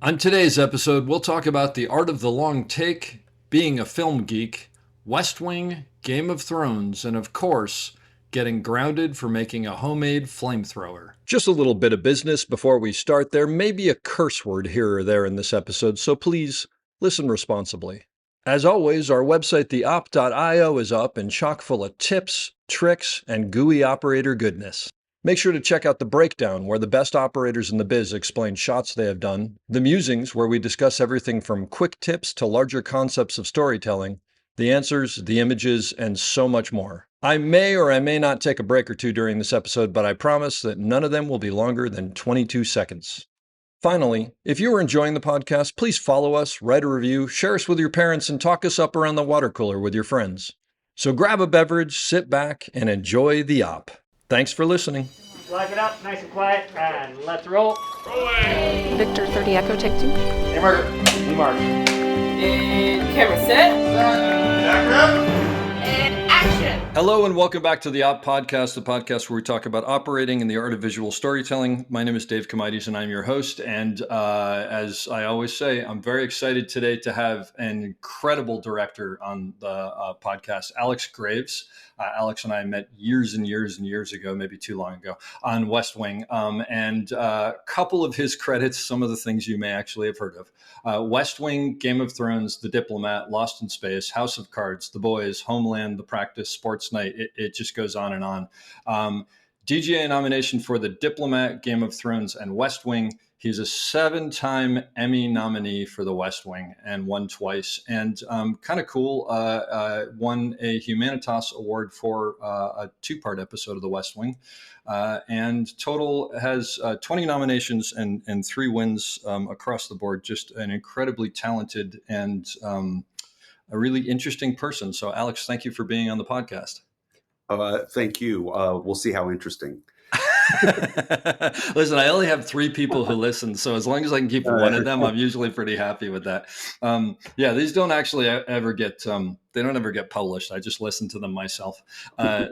On today's episode, we'll talk about the art of the long take, being a film geek, West Wing, Game of Thrones, and of course, getting grounded for making a homemade flamethrower. Just a little bit of business before we start. There may be a curse word here or there in this episode, so please listen responsibly. As always, our website, theop.io, is up and chock full of tips, tricks, and GUI operator goodness. Make sure to check out the breakdown, where the best operators in the biz explain shots they have done, the musings, where we discuss everything from quick tips to larger concepts of storytelling, the answers, the images, and so much more. I may or I may not take a break or two during this episode, but I promise that none of them will be longer than 22 seconds. Finally, if you are enjoying the podcast, please follow us, write a review, share us with your parents, and talk us up around the water cooler with your friends. So grab a beverage, sit back, and enjoy the op. Thanks for listening. Live it up, nice and quiet, and let's roll. Rolling. Victor 30 Echo, take 2. Hey, Mark. Hey, Mark. And camera set. And action. Hello and welcome back to the Op Podcast, the podcast where we talk about operating and the art of visual storytelling. My name is Dave Comides and I'm your host. And as I always say, I'm very excited today to have an incredible director on the podcast, Alex Graves. Alex and I met years and years and years ago, maybe too long ago, on West Wing. And a couple of his credits, some of the things you may actually have heard of. West Wing, Game of Thrones, The Diplomat, Lost in Space, House of Cards, The Boys, Homeland, The Practice, Sports Night. It just goes on and on. DGA nomination for The Diplomat, Game of Thrones, and West Wing. He's a 7-time Emmy nominee for The West Wing and won twice. And kind of cool, won a Humanitas Award for a 2-part episode of The West Wing. And total has 20 nominations and 3 wins across the board. Just an incredibly talented and a really interesting person. So, Alex, thank you for being on the podcast. Thank you. We'll see how interesting. Listen, I only have 3 people who listen, so as long as I can keep one of them, I'm usually pretty happy with that. Yeah, these don't actually ever get they don't ever get published. I just listen to them myself.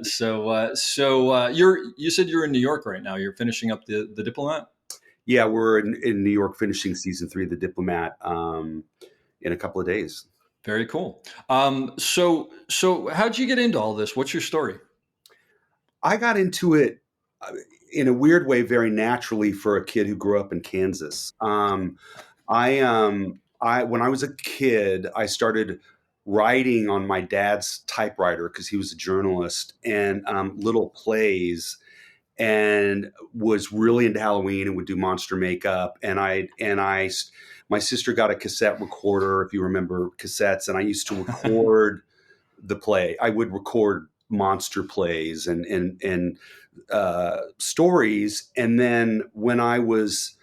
So you said you're in New York right now. You're finishing up the Diplomat. Yeah, we're in New York finishing season 3 of The Diplomat in a couple of days. Very cool. So how'd you get into all this? What's your story? I got into it in a weird way, very naturally, for a kid who grew up in Kansas. When I was a kid, I started writing on my dad's typewriter because he was a journalist, and little plays, and was really into Halloween and would do monster makeup. My sister got a cassette recorder, if you remember cassettes, and I used to record the play. I would record monster plays and stories. And then when I was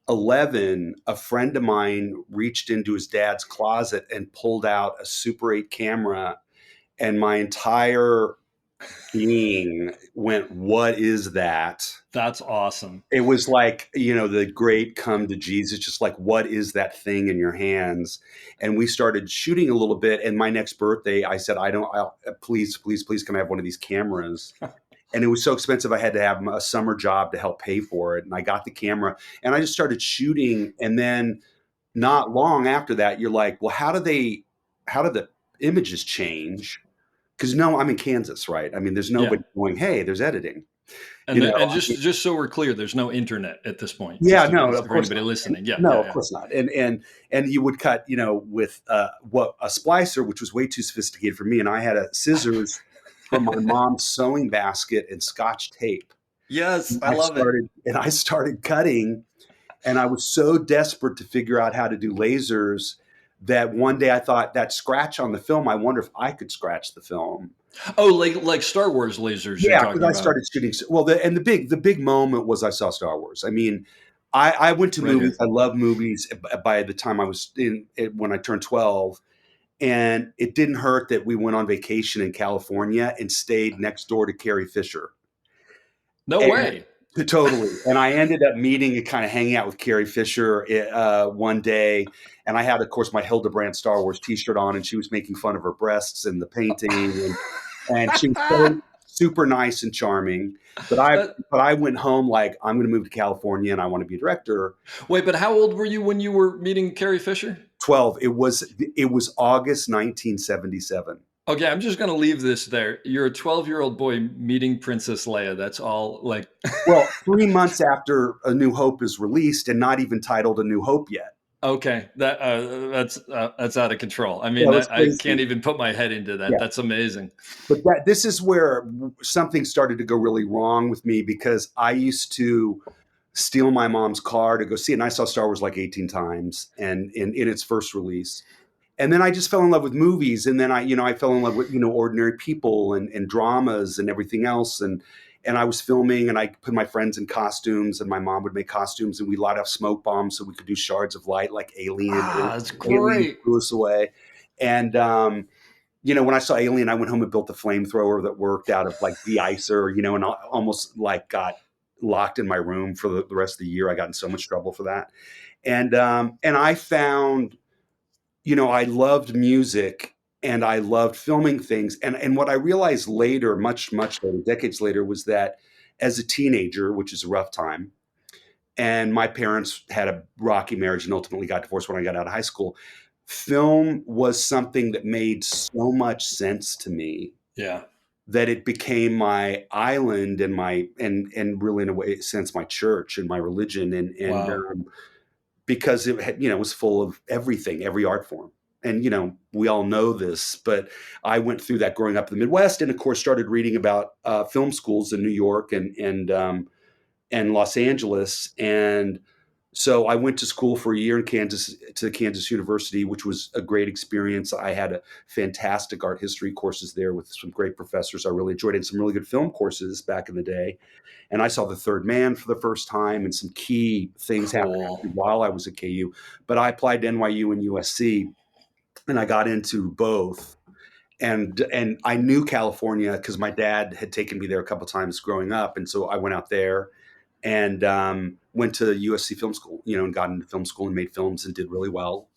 11, a friend of mine reached into his dad's closet and pulled out a Super 8 camera, and my entire being went, "What is that?" That's awesome. It was like, the great come to Jesus, just like, what is that thing in your hands? And we started shooting a little bit. And my next birthday, I said, please, can I have one of these cameras? And it was so expensive, I had to have a summer job to help pay for it. And I got the camera and I just started shooting. And then not long after that, you're like, well, how do the images change? Because I'm in Kansas, right? I mean, there's nobody going, hey, there's editing. And just so we're clear, there's no internet at this point. Yeah, no, of course anybody not. listening. Yeah, no, of course not. And you would cut, with a splicer, which was way too sophisticated for me, and I had a scissors from my mom's sewing basket and Scotch tape. Yes, I love it. And I started cutting, and I was so desperate to figure out how to do lasers that one day I thought, that scratch on the film, I wonder if I could scratch the film. Oh, like Star Wars lasers. Yeah, because I started shooting. Well, the big moment was I saw Star Wars. I mean, I went to movies. I love movies. By the time I was when I turned 12, and it didn't hurt that we went on vacation in California and stayed next door to Carrie Fisher. No way. Totally. And I ended up meeting and kind of hanging out with Carrie Fisher one day. And I had, of course, my Hildebrand Star Wars t-shirt on, and she was making fun of her breasts and the painting. And she was so super nice and charming. But I That- but I went home like, I'm going to move to California and I want to be a director. Wait, but how old were you when you were meeting Carrie Fisher? 12. It was August 1977. Okay, I'm just going to leave this there. You're a 12-year-old boy meeting Princess Leia. That's all. Like, Well, 3 months after A New Hope is released, and not even titled A New Hope yet. okay, that's out of control. I Yeah, mean, it was I can't crazy. even put my head into that. Yeah. That's amazing. But this is where something started to go really wrong with me, because I used to steal my mom's car to go see it. And I saw Star Wars like 18 times and in its first release. And then I just fell in love with movies. And then I fell in love with, ordinary people and dramas and everything else. And I was filming, and I put my friends in costumes, and my mom would make costumes, and we light off smoke bombs so we could do shards of light like Alien. That's Alien great. blew us away. And, when I saw Alien, I went home and built a flamethrower that worked out of like de-icer, and I almost like got locked in my room for the rest of the year. I got in so much trouble for that. And I found, I loved music and I loved filming things. And what I realized later, much, much later, decades later, was that as a teenager, which is a rough time, and my parents had a rocky marriage and ultimately got divorced when I got out of high school, film was something that made so much sense to me Yeah. that it became my island and and really, in a way, sense, my church and my religion. Wow. Because it had, was full of everything, every art form. And, we all know this, but I went through that growing up in the Midwest, and of course started reading about film schools in New York and Los Angeles. And so I went to school for a year in Kansas, to Kansas University, which was a great experience. I had a fantastic art history courses there with some great professors I really enjoyed, and some really good film courses back in the day. And I saw The Third Man for the first time, and some key things happened Cool. while I was at KU. But I applied to NYU and USC, and I got into both. And I knew California because my dad had taken me there a couple of times growing up, and so I went out there and went to USC Film School, and got into film school and made films and did really well.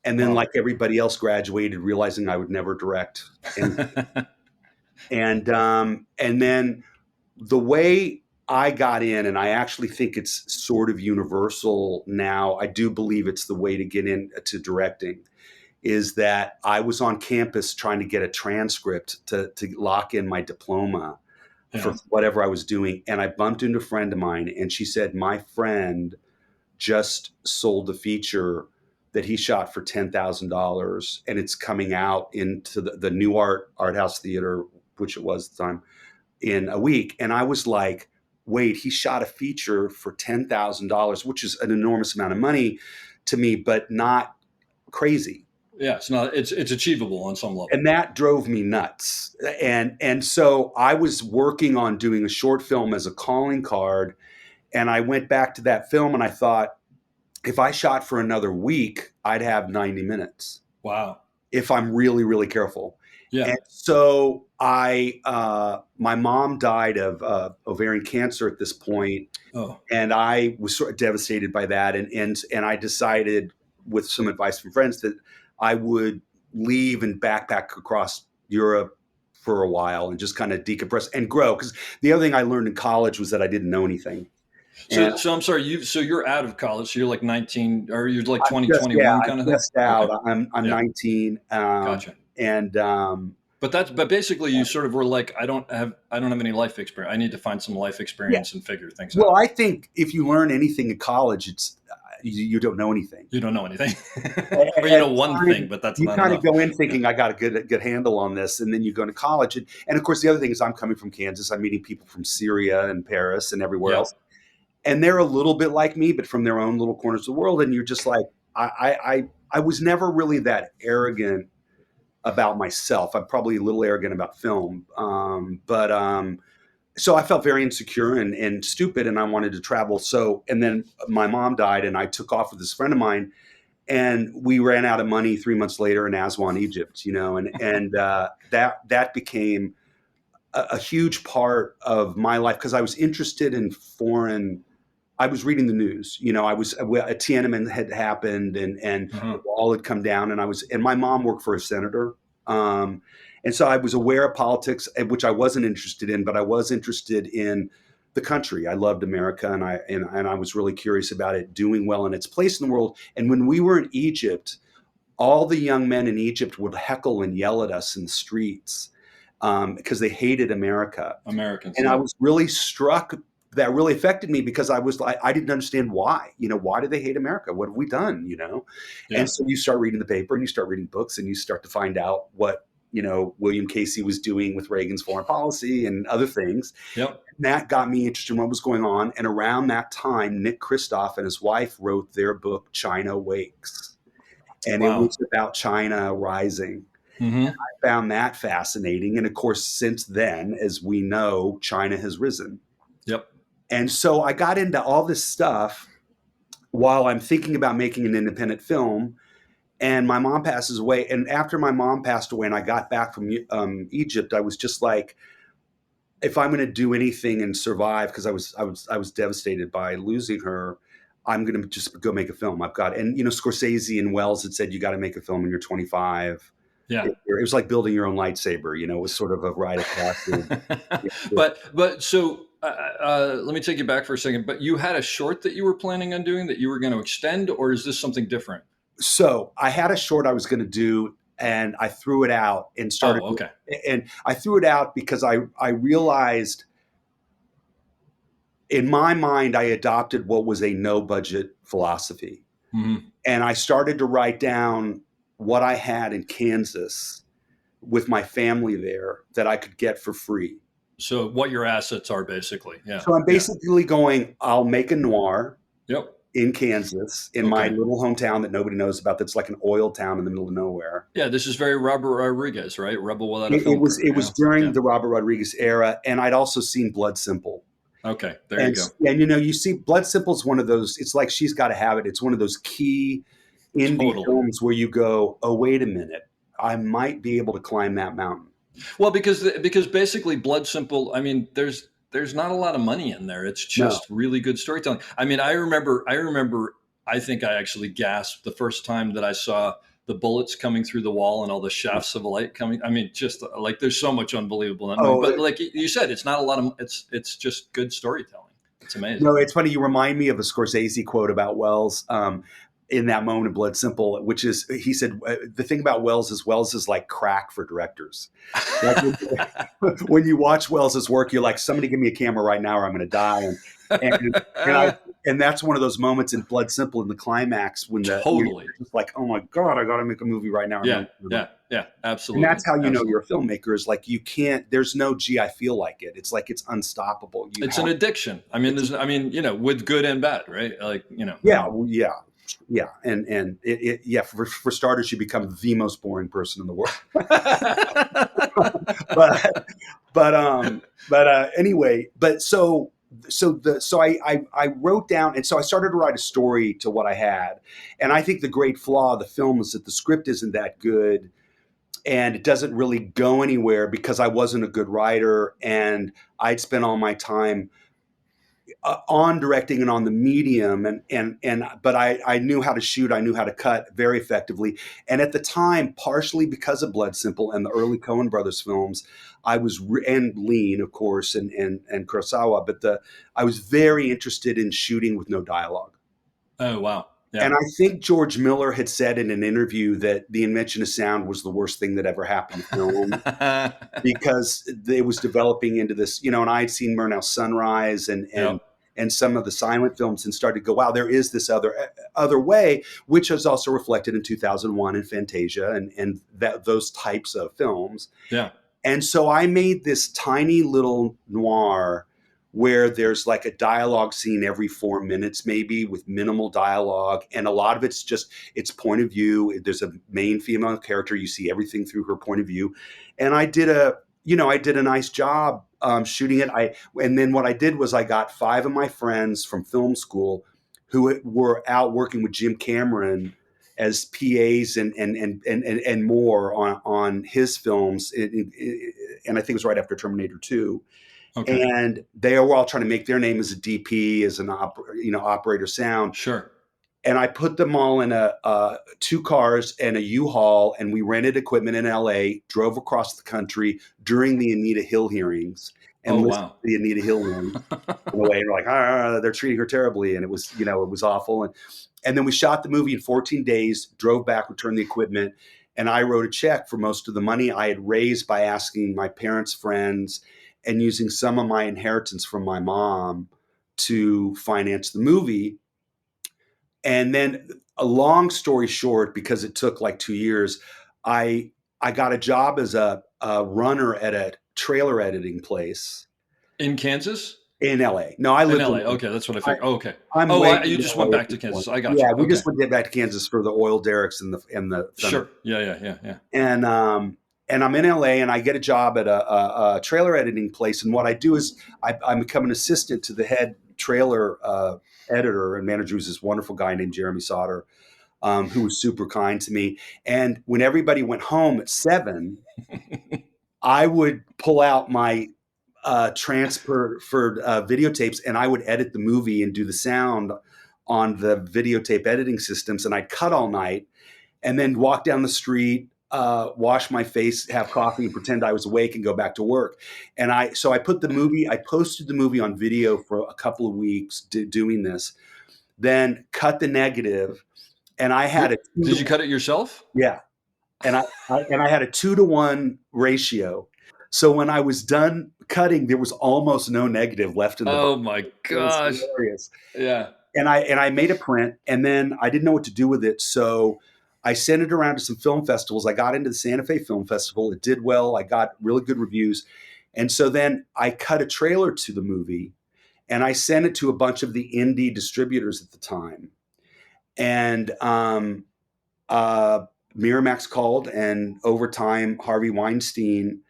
And then, Wow. like everybody else, graduated realizing I would never direct. And then the way I got in, and I actually think it's sort of universal now, I do believe it's the way to get into directing, is that I was on campus trying to get a transcript to lock in my diploma for whatever I was doing. And I bumped into a friend of mine, and she said, my friend just sold a feature that he shot for $10,000, and it's coming out into the New Art House Theater, which it was at the time, in a week. And I was like, wait, he shot a feature for $10,000, which is an enormous amount of money to me, but not crazy. Yeah, it's achievable on some level. And that drove me nuts. And so I was working on doing a short film as a calling card. And I went back to that film, and I thought, if I shot for another week, I'd have 90 minutes. Wow. If I'm really, really careful. Yeah. And so my mom died of ovarian cancer at this point. Oh. And I was sort of devastated by that. And I decided, with some advice from friends, that I would leave and backpack across Europe for a while and just kind of decompress and grow. Because the other thing I learned in college was that I didn't know anything. So I'm sorry, you're out of college. So you're like 19, or you're like 20, just, 21 yeah, kind of thing? thing? Just out. Okay. I'm 19. Gotcha. And But basically you sort of were like, I don't have any life experience. I need to find some life experience and figure things out. Well, I think if you learn anything in college, it's you don't know anything. You don't know anything. Or you know one thing, but that's not enough. You kind of go in thinking, I got a good handle on this. And then you go to college. And of course, the other thing is, I'm coming from Kansas. I'm meeting people from Syria and Paris and everywhere else. And they're a little bit like me, but from their own little corners of the world. And you're just like, I was never really that arrogant about myself. I'm probably a little arrogant about film. So I felt very insecure and stupid, and I wanted to travel. And then my mom died, and I took off with this friend of mine, and we ran out of money 3 months later in Aswan, Egypt, and that became a huge part of my life, because I was interested in foreign. I was reading the news, Tiananmen had happened, and the wall had come down, and my mom worked for a senator. And so I was aware of politics, which I wasn't interested in, but I was interested in the country. I loved America, and I was really curious about it doing well in its place in the world. And when we were in Egypt, all the young men in Egypt would heckle and yell at us in the streets because they hated America. Americans. And I was really struck. That really affected me because I was like, I didn't understand why. Why do they hate America? What have we done? Yeah. And so you start reading the paper and you start reading books and you start to find out what William Casey was doing with Reagan's foreign policy and other things. Yep. And that got me interested in what was going on. And around that time, Nick Kristof and his wife wrote their book, China Wakes. And Wow. it was about China rising. Mm-hmm. I found that fascinating. And of course, since then, as we know, China has risen. Yep. And so I got into all this stuff while I'm thinking about making an independent film. And my mom passes away. And after my mom passed away and I got back from Egypt, I was just like, if I'm going to do anything and survive, because I was devastated by losing her, I'm going to just go make a film. And Scorsese and Wells had said, you got to make a film when you're 25. Yeah. It was like building your own lightsaber, it was sort of a rite of passage. But so let me take you back for a second. But you had a short that you were planning on doing that you were going to extend, or is this something different? So I had a short I was going to do, and I threw it out and started. Oh, okay. And I threw it out because I realized in my mind, I adopted what was a no budget philosophy. Mm-hmm. And I started to write down what I had in Kansas with my family there that I could get for free. So what your assets are basically. Yeah. So I'm basically going, I'll make a noir. Yep. In Kansas, in my little hometown that nobody knows about, that's like an oil town in the middle of nowhere. Yeah, this is very Robert Rodriguez, right? Rebel Without a Film. It was during the Robert Rodriguez era, and I'd also seen Blood Simple. Okay, there you go. And you see, Blood Simple is one of those. It's like She's Gotta Have It. It's one of those key indie films where you go, oh, wait a minute, I might be able to climb that mountain. Well, because basically Blood Simple, I mean, there's not a lot of money in there. It's just really good storytelling. I mean, I remember, I think I actually gasped the first time that I saw the bullets coming through the wall and all the shafts of light coming. I mean, just like there's so much unbelievable. But like you said, it's not a lot of, it's just good storytelling. It's amazing. No, it's funny. You remind me of a Scorsese quote about Wells. In that moment of Blood Simple, which is, he said, the thing about Wells is like crack for directors. Like when you watch Wells's work, you're like, somebody give me a camera right now or I'm going to die. And that's one of those moments in Blood Simple in the climax when you're just like, oh my God, I got to make a movie right now. Yeah, absolutely. And that's how you know you're a filmmaker, is like, there's no, gee, I feel like it. It's like, it's unstoppable. It's an addiction. I mean, with good and bad, right? Like, Yeah, and for starters, you become the most boring person in the world. So I wrote down, and so I started to write a story to what I had, and I think the great flaw of the film is that the script isn't that good, and it doesn't really go anywhere because I wasn't a good writer, and I'd spent all my time on directing and on the medium, but I knew how to shoot, I knew how to cut very effectively. And at the time, partially because of Blood Simple and the early Coen Brothers films, I was and Lean, of course, and Kurosawa, but I was very interested in shooting with no dialogue. Oh wow. Yeah. And I think George Miller had said in an interview that the invention of sound was the worst thing that ever happened to film because it was developing into this, and I had seen Murnau's Sunrise and some of the silent films and started to go, wow, there is this other way, which is also reflected in 2001 and Fantasia and those types of films. Yeah. And so I made this tiny little noir where there's like a dialogue scene every 4 minutes, maybe, with minimal dialogue. And a lot of it's just its point of view. There's a main female character. You see everything through her point of view. And I did a nice job shooting it. And then what I did was I got 5 of my friends from film school who were out working with Jim Cameron as PAs and more on his films. And I think it was right after Terminator 2. Okay. And they were all trying to make their name as a DP, as an operator sound. Sure. and I put them all in two cars and a U-Haul, and we rented equipment in LA, drove across the country during the Anita Hill hearings, and Oh, listened wow. to the Anita Hill hearings in a way. And we're like, they're treating her terribly, and it was awful. And then we shot the movie in 14 days, drove back, returned the equipment, and I wrote a check for most of the money I had raised by asking my parents' friends and using some of my inheritance from my mom to finance the movie. And then, a long story short, because it took like 2 years, I got a job as a runner at a trailer editing place In Kansas? in LA. No, I In lived LA. in Okay, that's what I figured. Oh, okay. I'm Oh, way you in just LA went at back to this Kansas. point. I got Yeah, you. we Okay. just went back to Kansas for the oil derricks and the Sure. Yeah. and I'm in LA, and I get a job at a trailer editing place. And what I do is I become an assistant to the head trailer editor and manager, who's this wonderful guy named Jeremy Sauter, who was super kind to me. And when everybody went home at 7, I would pull out my transferred videotapes, and I would edit the movie and do the sound on the videotape editing systems. And I'd cut all night and then walk down the street, wash my face, have coffee, and pretend I was awake and go back to work. And I posted the movie on video for a couple of weeks doing this, then cut the negative. And I had Did you cut it yourself? Yeah. And I had a 2-to-1 ratio. So when I was done cutting, there was almost no negative left in the box. Oh my gosh. It was hilarious. Yeah. And I made a print, and then I didn't know what to do with it. So I sent it around to some film festivals. I got into the Santa Fe Film Festival. It did well. I got really good reviews. And so then I cut a trailer to the movie, and I sent it to a bunch of the indie distributors at the time. And Miramax called, and over time, Harvey Weinstein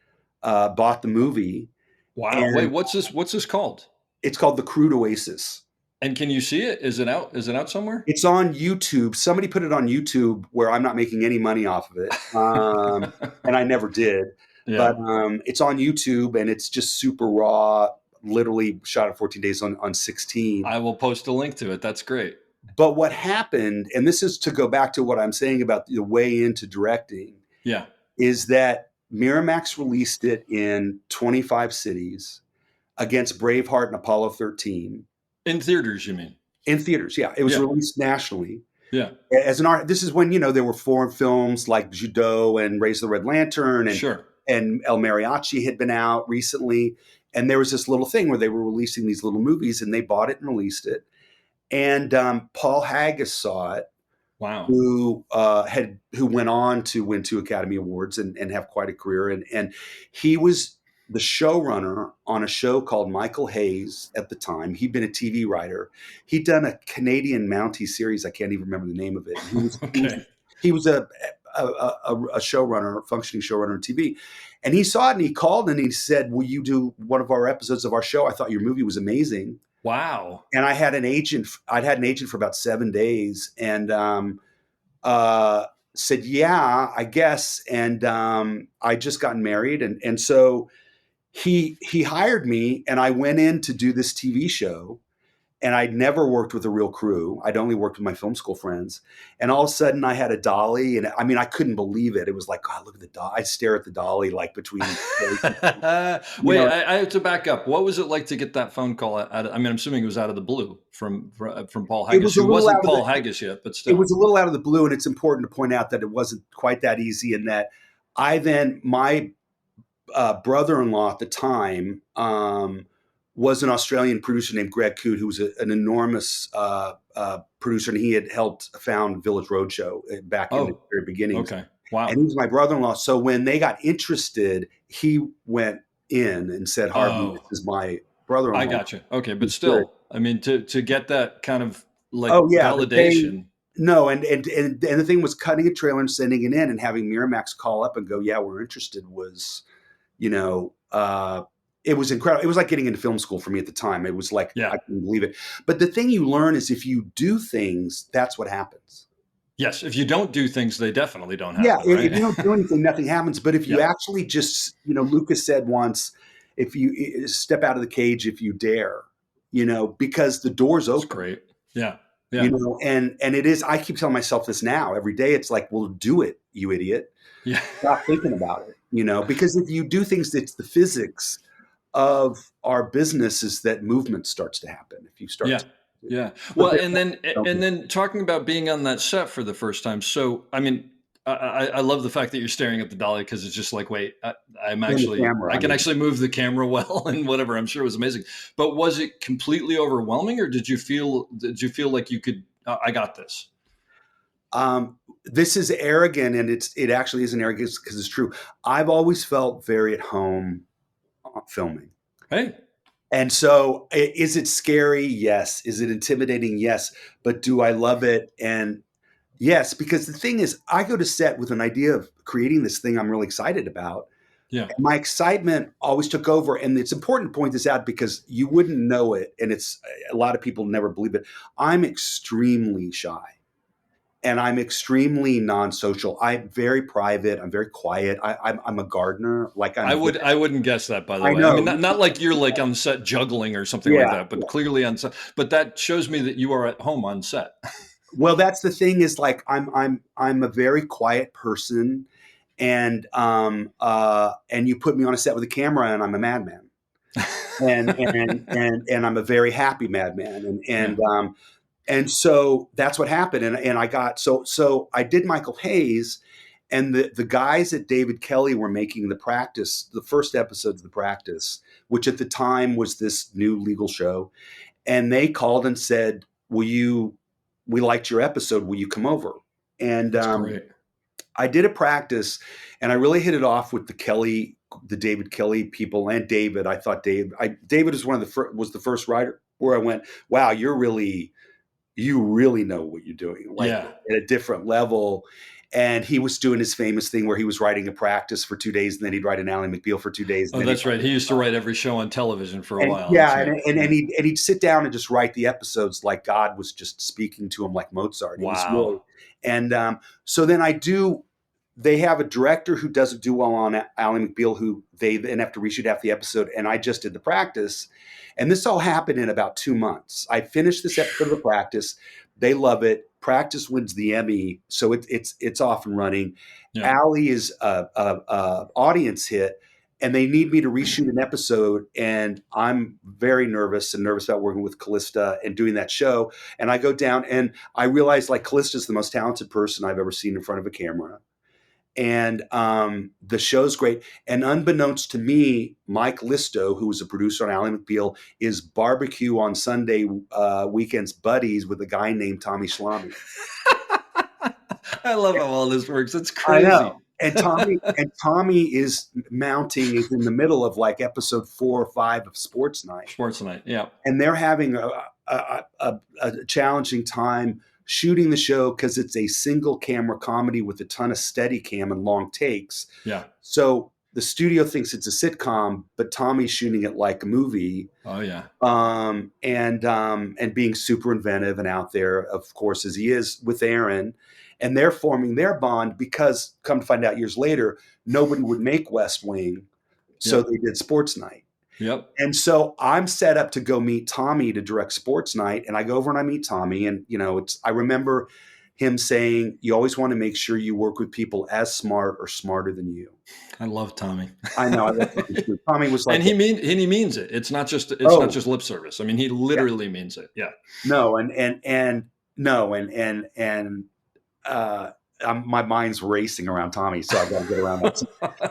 bought the movie. Wow. Wait, what's this called? It's called The Crude Oasis. And can you see it? Is it out? Is it out somewhere? It's on YouTube. Somebody put it on YouTube where I'm not making any money off of it. And I never did. Yeah. But it's on YouTube, and it's just super raw, literally shot in 14 days on 16. I will post a link to it. That's great. But what happened, and this is to go back to what I'm saying about the way into directing, is that Miramax released it in 25 cities against Braveheart and Apollo 13. In theaters, you mean? In theaters, yeah. It was released nationally. Yeah. As an art, this is when, there were foreign films like Judo and Raise the Red Lantern, and El Mariachi had been out recently. And there was this little thing where they were releasing these little movies, and they bought it and released it. And Paul Haggis saw it. Wow. Who went on to win 2 Academy Awards and have quite a career. And he was the showrunner on a show called Michael Hayes at the time. He'd been a TV writer. He'd done a Canadian Mountie series. I can't even remember the name of it. He was a showrunner, a functioning showrunner on TV. And he saw it, and he called, and he said, "Will you do one of our episodes of our show? I thought your movie was amazing." Wow. And I had an agent. I'd had an agent for about 7 days, and said, "Yeah, I guess." And I just gotten married, and so he hired me, and I went in to do this TV show. And I'd never worked with a real crew. I'd only worked with my film school friends. And all of a sudden I had a dolly, and I mean, I couldn't believe it. It was like, God, look at the dolly. I'd stare at the dolly like between. Wait, I have to back up. What was it like to get that phone call I'm assuming it was out of the blue from Paul Haggis, who wasn't Paul Haggis yet, but still. It was a little out of the blue, and it's important to point out that it wasn't quite that easy, and that my brother-in-law at the time, was an Australian producer named Greg Coote, who was an enormous producer, and he had helped found Village Roadshow back in the very beginning. Okay, wow. And he was my brother-in-law. So when they got interested, he went in and said, "Harvey, this is my brother-in-law." I got you. Okay, but still, I mean, to get that kind of like And validation. the thing was, cutting a trailer and sending it in and having Miramax call up and go, "Yeah, we're interested," was, it was incredible. It was like getting into film school for me at the time. It was like, I couldn't believe it. But the thing you learn is, if you do things, that's what happens. Yes. If you don't do things, they definitely don't happen. Yeah. Right? If you don't do anything, nothing happens. But if you actually just, Lucas said once, if you step out of the cage, if you dare, because the door's open. That's great. Yeah. Yeah. and it is, I keep telling myself this now every day. It's like, well, do it, you idiot. Yeah. Stop thinking about it, because if you do things, it's the physics of our business is that movement starts to happen. If you start Yeah. to, Yeah. but Well, and then talking about being on that set for the first time. So, I mean, I love the fact that you're staring at the dolly because it's just like, wait, I camera, can actually move the camera well and whatever. I'm sure it was amazing. But was it completely overwhelming, or did you feel like you could? I got this. This is arrogant, and it actually isn't arrogant because it's true. I've always felt very at home filming. Hey. And so is it scary? Yes. Is it intimidating? Yes. But do I love it? And yes, because the thing is, I go to set with an idea of creating this thing I'm really excited about. Yeah. And my excitement always took over. And it's important to point this out because you wouldn't know it. And it's a lot of people never believe it. I'm extremely shy. And I'm extremely non-social. I'm very private. I'm very quiet. I'm a gardener. Like I wouldn't guess that, by the way. know. I mean, not like you're like on set juggling or something like that, but clearly on set. But that shows me that you are at home on set. Well, that's the thing is like I'm a very quiet person, and you put me on a set with a camera and I'm a madman, and I'm a very happy madman, and so that's what happened, and I got so I did Michael Hayes, and the guys at David Kelly were making the first episodes of The Practice, which at the time was this new legal show, and they called and said, we liked your episode. Will you come over? And I did a practice, and I really hit it off with the David Kelly people, and David. I thought David was was the first writer where I went, wow, you really know what you're doing, like at a different level. And he was doing his famous thing where he was writing a practice for 2 days, and then he'd write an Ally McBeal for 2 days. Oh, that's right. He used to write every show on television for a while. Yeah, and he'd sit down and just write the episodes like God was just speaking to him like Mozart. Wow. So then they have a director who doesn't do well on Ally McBeal, who they then have to reshoot half the episode, and I just did The Practice. And this all happened in about 2 months. I finished this episode of The Practice. They love it. Practice wins the Emmy, so it's off and running. Yeah. Ally is a audience hit, and they need me to reshoot an episode, and I'm very nervous about working with Callista and doing that show. And I go down, and I realize like Callista's the most talented person I've ever seen in front of a camera. And the show's great. And unbeknownst to me, Mike Listo, who was a producer on Ally McBeal, is barbecue on Sunday weekends buddies with a guy named Tommy Schlamme. I love how all this works. It's crazy. I know. And Tommy is in the middle of like episode 4 or 5 of Sports Night. Yeah. And they're having a challenging time shooting the show because it's a single camera comedy with a ton of steady cam and long takes. Yeah. So the studio thinks it's a sitcom, but Tommy's shooting it like a movie. Oh yeah. And being super inventive and out there, of course, as he is with Aaron, and they're forming their bond because, come to find out years later, nobody would make West Wing, so they did Sports Night. Yep. And so I'm set up to go meet Tommy to direct Sports Night, and I go over and I meet Tommy, and I remember him saying, "You always want to make sure you work with people as smart or smarter than you." I love Tommy. I know. I love Tommy too. Tommy was like, and he means it. It's not just lip service. I mean, he literally means it. Yeah. No, my mind's racing around Tommy, so I've got to get around that.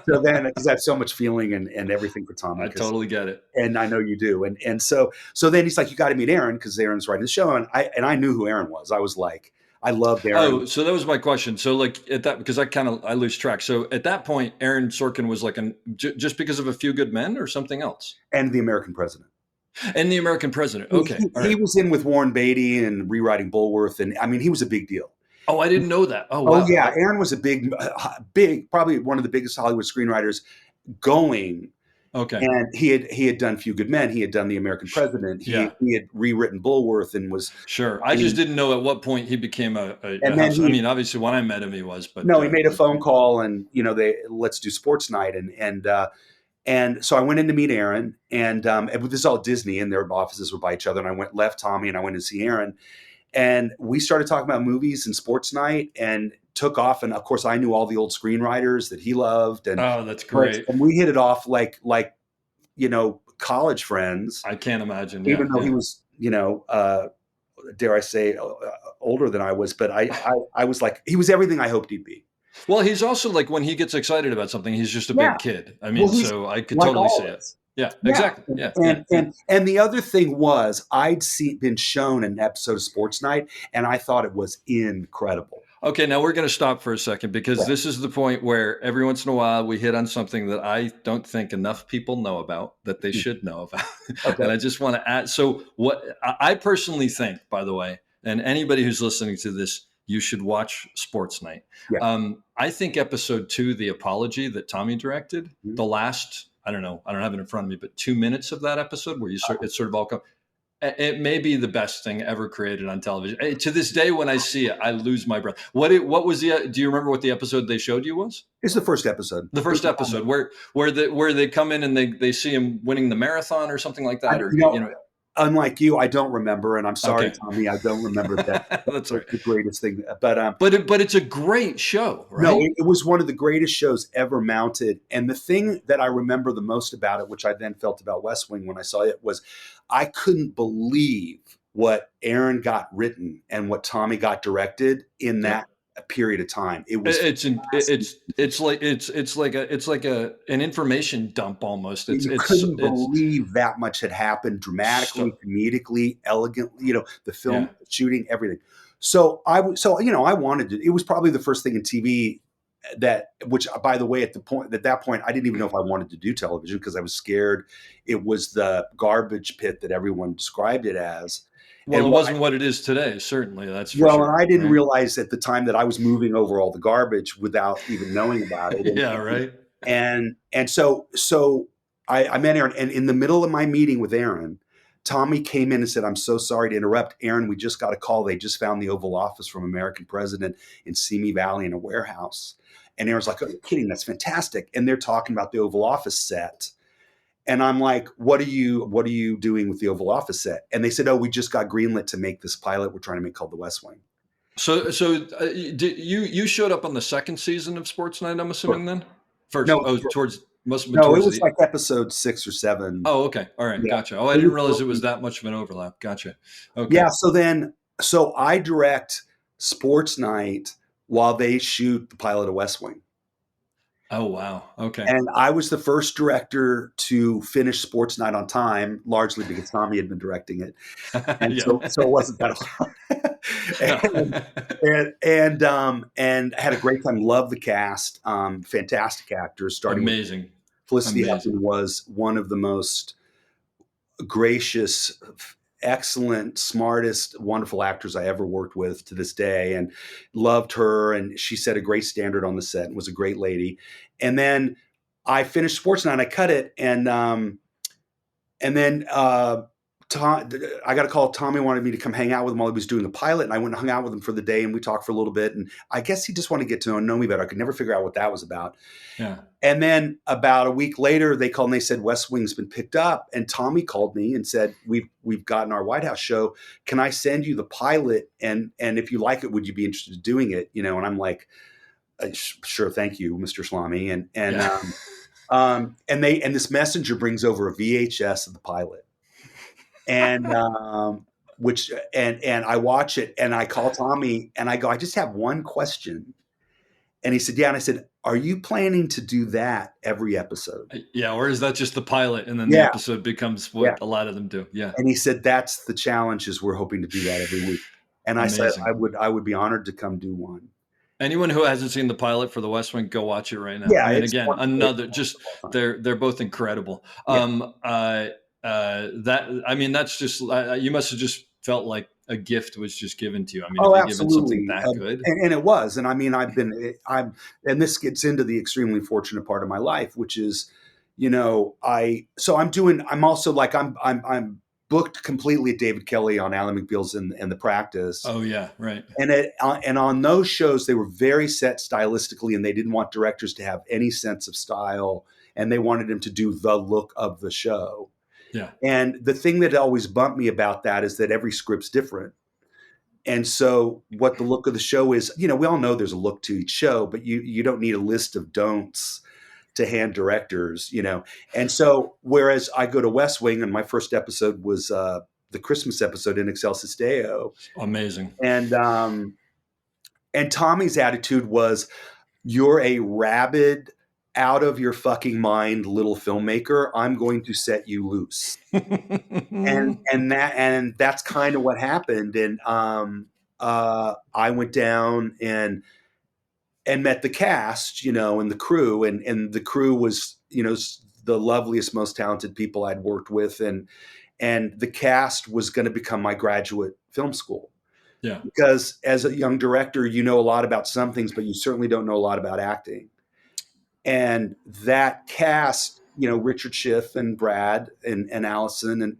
So then, because I have so much feeling and everything for Tommy. I totally get it, and I know you do. And so then he's like, "You got to meet Aaron," because Aaron's writing the show, and I knew who Aaron was. I was like, I loved Aaron. Oh, so that was my question. So like at that, because I lose track. So at that point, Aaron Sorkin was like just because of A Few Good Men or something else, and The American President. And The American President. Okay, he was in with Warren Beatty and rewriting Bulworth, and I mean, he was a big deal. Oh, I didn't know that. Oh, wow. Oh, yeah. Aaron was a big, probably one of the biggest Hollywood screenwriters going. Okay. And he had done Few Good Men. He had done The American President. He had rewritten Bulworth and was. Sure. I just didn't know at what point he became a house. I mean, obviously when I met him, he was, but. No, he made a phone call and, let's do Sports Night. And so I went in to meet Aaron, and this is all Disney, and their offices were by each other. And I left Tommy and I went to see Aaron. and we started talking about movies and sports night, and took off. And of course, I knew all the old screenwriters that he loved, and Oh, that's great. and we hit it off like college friends. I can't imagine. Even Yeah, though he yeah. was, dare I say, older than I was, but I was like, he was everything I hoped he'd be. Well, he's also like, when he gets excited about something, he's just a Yeah. big kid. I mean, Well, he's so I could like totally all see of it. us. Yeah, Yeah. exactly. Yeah, And the other thing was, been shown an episode of Sports Night, and I thought it was incredible. Okay, now we're going to stop for a second, because this is the point where every once in a while we hit on something that I don't think enough people know about, that they should know about. Okay. And I just want to add, so what I personally think, by the way, and anybody who's listening to this, you should watch Sports Night. Yeah. I think episode 2, The Apology, that Tommy directed, Mhm. the last, I don't know, I don't have it in front of me, but 2 minutes of that episode where it's sort of all come. It may be the best thing ever created on television. To this day, when I see it, I lose my breath. What was the? Do you remember what the episode they showed you was? It's the first episode. The first episode where they come in and they see him winning the marathon or something like that, Unlike you, I don't remember, and I'm sorry, Okay. Tommy, I don't remember that. That's right. The greatest thing, but it's a great show, right? no, it was one of the greatest shows ever mounted. And the thing that I remember the most about it, which I then felt about West Wing when I saw it, was I couldn't believe what Aaron got written and what Tommy got directed in that period of time. It was it's like an information dump almost. You couldn't believe that much had happened dramatically, comedically, elegantly. The film, shooting, everything. So I wanted to. It was probably the first thing in TV which by the way, at that point, I didn't even know if I wanted to do television, because I was scared it was the garbage pit that everyone described it as. Well, it wasn't what it is today, certainly. That's for sure. And I didn't realize at the time that I was moving over all the garbage without even knowing about it. Yeah, right. And so I met Aaron, and in the middle of my meeting with Aaron, Tommy came in and said, "I'm so sorry to interrupt, Aaron. We just got a call. They just found the Oval Office from American President in Simi Valley in a warehouse." And Aaron's like, "Oh, you're kidding? That's fantastic." And they're talking about the Oval Office set. And I'm like, what are you doing with the Oval Office set? And they said, "Oh, we just got greenlit to make this pilot we're trying to make called The West Wing." So did you showed up on the second season of Sports Night, I'm assuming then? First. No, must have been no, it was like episode 6 or 7. Oh, okay. All right. Yeah. Gotcha. Oh, I didn't realize it was that much of an overlap. Gotcha. Okay. Yeah. So I direct Sports Night while they shoot the pilot of West Wing. Oh, wow. Okay. And I was the first director to finish Sports Night on time, largely because Tommy had been directing it. And so it wasn't that hard. and had a great time. Loved the cast. Fantastic actors. Amazing. Felicity Huffman was one of the most gracious, excellent, smartest, wonderful actors I ever worked with to this day, and loved her. And she set a great standard on the set and was a great lady. And then I finished Sports Night, I cut it. And then I got a call. Tommy wanted me to come hang out with him while he was doing the pilot. And I went and hung out with him for the day, and we talked for a little bit. And I guess he just wanted to get to know me better. I could never figure out what that was about. Yeah. And then about a week later, they called and they said, West Wing's been picked up. And Tommy called me and said, we've gotten our White House show. Can I send you the pilot? And if you like it, would you be interested in doing it? And I'm like, sure. Thank you, Mr. Slamy. And this messenger brings over a VHS of the pilot. And and I watch it, and I call Tommy and I go, I just have one question. And he said, yeah. And I said, are you planning to do that every episode? Yeah. Or is that just the pilot and then the episode becomes what a lot of them do? Yeah. And he said, that's the challenge, is we're hoping to do that every week. And Amazing. I said, I would be honored to come do one. Anyone who hasn't seen the pilot for The West Wing, go watch it right now. Yeah. I mean, again, they're both incredible. Yeah. That's just, you must have just felt like a gift was just given to you. I mean, given something that good. And it was. And I mean, and this gets into the extremely fortunate part of my life, which is, I'm booked completely at David Kelly on Ally McBeal's and The Practice. Oh yeah. Right. And on those shows, they were very set stylistically, and they didn't want directors to have any sense of style, and they wanted them to do the look of the show. Yeah. And the thing that always bumped me about that is that every script's different. And so what the look of the show is, we all know there's a look to each show, but you don't need a list of don'ts to hand directors, And so whereas I go to West Wing and my first episode was the Christmas episode in Excelsis Deo. Amazing. And Tommy's attitude was, you're a rabid, out of your fucking mind little filmmaker. I'm going to set you loose. and that's kind of what happened. And I went down and met the cast, and the crew, and the crew was, the loveliest, most talented people I'd worked with, and the cast was going to become my graduate film school. Yeah. Because as a young director, you know a lot about some things, but you certainly don't know a lot about acting. And that cast, Richard Schiff and Brad and Allison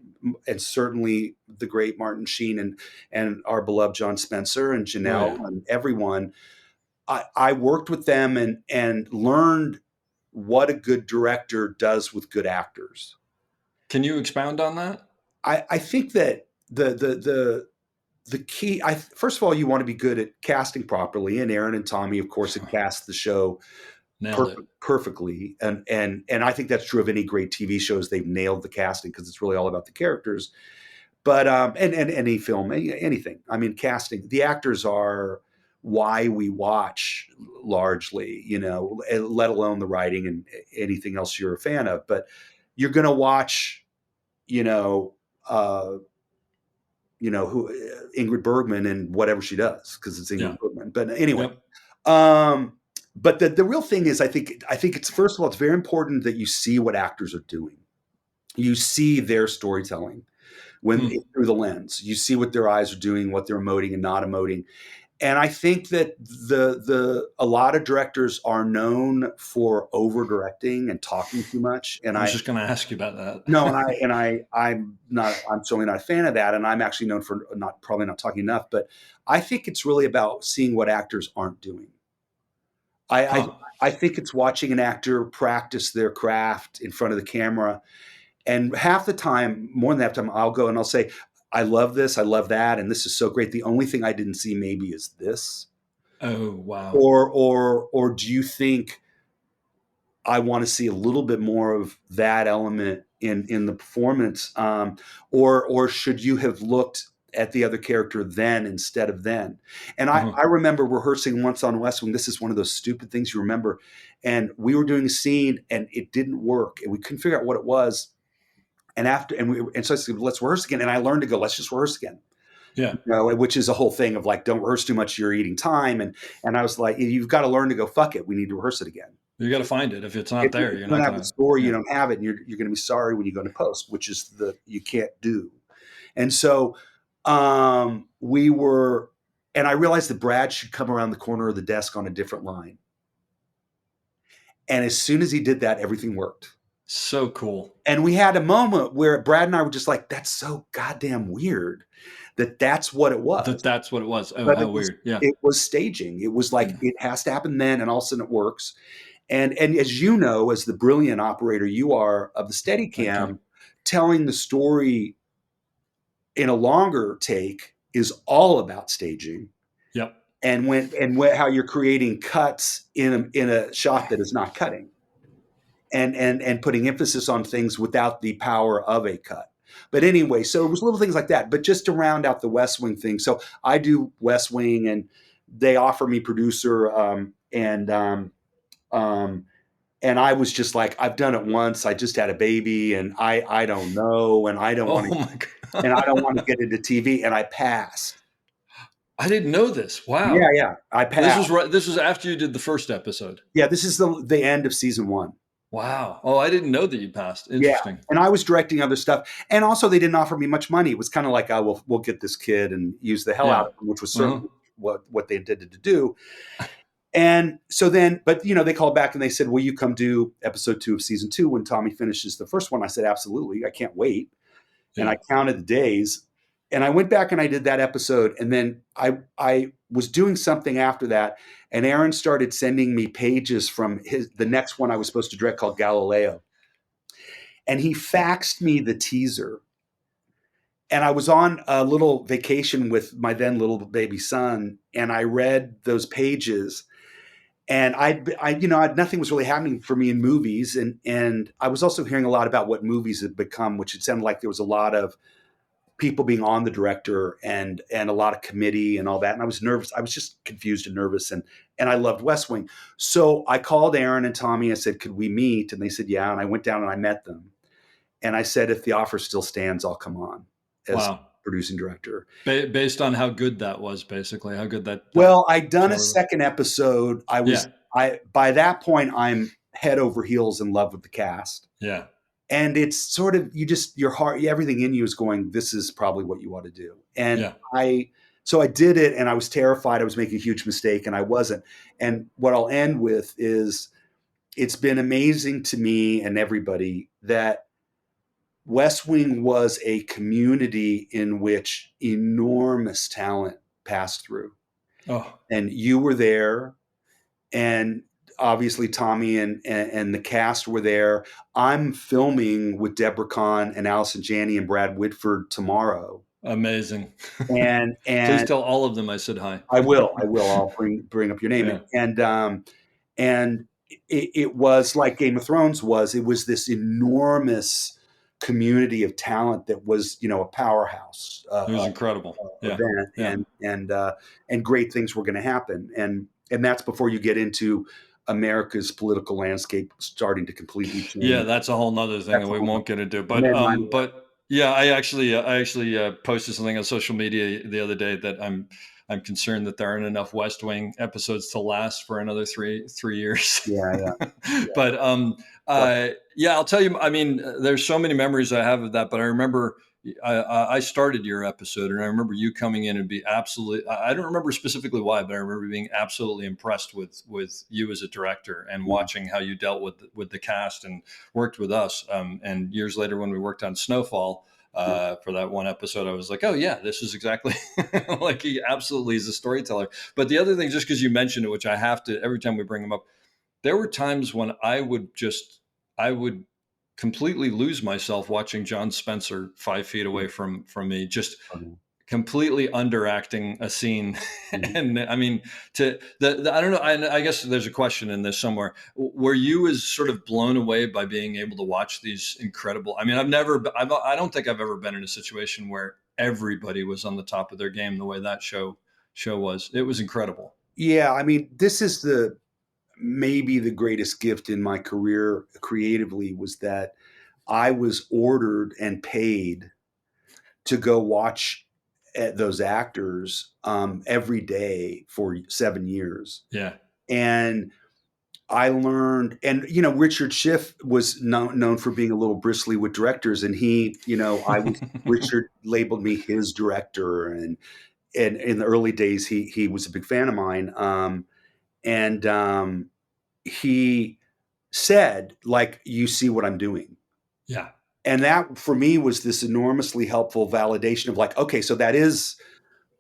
and certainly the great Martin Sheen and our beloved John Spencer and Janelle and everyone. I worked with them and learned what a good director does with good actors. Can you expound on that? I think that the key, first of all, you want to be good at casting properly. And Aaron and Tommy, of course, had cast the show perfectly. And I think that's true of any great TV shows. They've nailed the casting because it's really all about the characters. But and any film, anything. I mean, casting, the actors are why we watch largely, let alone the writing and anything else you're a fan of. But you're going to watch, who Ingrid Bergman and whatever she does, because it's Ingrid Bergman. But anyway, but the real thing is, I think it's, first of all, it's very important that you see what actors are doing. You see their storytelling through the lens. You see what their eyes are doing, what they're emoting and not emoting. And I think that a lot of directors are known for over directing and talking too much. And I was just going to ask you about that. No, I'm certainly not a fan of that. And I'm actually known for probably not talking enough. But I think it's really about seeing what actors aren't doing. I think it's watching an actor practice their craft in front of the camera. And half the time, more than half the time, I'll go and I'll say, I love this, I love that, and this is so great. The only thing I didn't see maybe is this. Oh, wow. Or do you think I want to see a little bit more of that element in the performance? Or should you have looked at the other character then instead of then? And I remember rehearsing once on West Wing. This is one of those stupid things you remember. And we were doing a scene and it didn't work. And we couldn't figure out what it was. And so I said, let's rehearse again. And I learned to go, let's just rehearse again. Yeah. Which is a whole thing of like, don't rehearse too much, you're eating time. And I was like, you've got to learn to go, fuck it, we need to rehearse it again. You got to find it. If it's not there, you're not going to have the story, you don't have it, and you're going to be sorry when you go to post, which is you can't do. And so and I realized that Brad should come around the corner of the desk on a different line. And as soon as he did that, everything worked. So cool. And we had a moment where Brad and I were just like, that's so goddamn weird that's what it was. That's what it was. Oh, but how weird. Yeah. It was staging. It was like, it has to happen then, and all of a sudden it works. And as you know, as the brilliant operator you are of the Steadicam, telling the story in a longer take is all about staging. Yep. And how you're creating cuts in a shot that is not cutting. And putting emphasis on things without the power of a cut. But anyway, so it was little things like that. But just to round out the West Wing thing. So I do West Wing and they offer me producer and I was just like, I've done it once. I just had a baby and I don't know. And I don't want to get into TV. And I passed. I didn't know this. Wow. Yeah. I passed. This was after you did the first episode. Yeah. This is the end of season 1. Wow. Oh, I didn't know that you passed. Interesting. Yeah. And I was directing other stuff. And also they didn't offer me much money. It was kind of like, we'll get this kid and use the hell out of him, which was certainly what they intended to do. And so then, but they called back and they said, will you come do episode 2 of season 2 when Tommy finishes the first one? I said, absolutely. I can't wait. Yeah. And I counted the days and I went back and I did that episode. And then I was doing something after that. And Aaron started sending me pages from the next one I was supposed to direct called Galileo. And he faxed me the teaser. And I was on a little vacation with my then little baby son, and I read those pages, and nothing was really happening for me in movies, and I was also hearing a lot about what movies had become, which it sounded like there was a lot of people being on the director and a lot of committee and all that. And I was nervous. I was just confused and nervous, and I loved West Wing. So I called Aaron and Tommy. I said, could we meet? And they said, yeah. And I went down and I met them. And I said, if the offer still stands, I'll come on as producing director. Based on how good that was, basically, how good that. Well, I'd done a second episode. By that point, I'm head over heels in love with the cast. Yeah. And it's sort of, your heart, everything in you is going, this is probably what you ought to do. And so I did it, and I was terrified I was making a huge mistake, and I wasn't. And what I'll end with is, it's been amazing to me and everybody that West Wing was a community in which enormous talent passed through. Oh. And you were there, and obviously Tommy and the cast were there. I'm filming with Deborah Kahn and Allison Janney and Brad Whitford tomorrow. Amazing. And please tell all of them I said hi. I will. I'll bring up your name. Yeah. And it was like Game of Thrones was. It was this enormous community of talent that was, a powerhouse. It was incredible. Event, and great things were going to happen. And that's before you get into America's political landscape starting to completely change. Yeah, that's a whole nother thing that we won't get into. But yeah, I actually posted something on social media the other day that I'm concerned that there aren't enough West Wing episodes to last for another three years. Yeah. But I'll tell you. I mean, there's so many memories I have of that. But I remember I started your episode, and I remember you coming in and be absolutely. I don't remember specifically why, but I remember being absolutely impressed with you as a director and watching how you dealt with the cast and worked with us. And years later, when we worked on Snowfall. For that one episode, I was like, oh yeah, this is exactly like he absolutely is a storyteller. But the other thing, just because you mentioned it, which I have to, every time we bring him up, there were times when I would completely lose myself watching John Spencer 5 feet away from me, just completely underacting a scene. And I mean, I don't know. I guess there's a question in this somewhere. Were you as sort of blown away by being able to watch these incredible? I mean, I don't think I've ever been in a situation where everybody was on the top of their game the way that show was. It was incredible. Yeah. I mean, this is maybe the greatest gift in my career creatively, was that I was ordered and paid to go watch those actors every day for 7 years. Yeah. And I learned, and Richard Schiff was known for being a little bristly with directors, and Richard labeled me his director, and in the early days he was a big fan of mine. And he said, like, you see what I'm doing. Yeah. And that for me was this enormously helpful validation of like, okay, so that is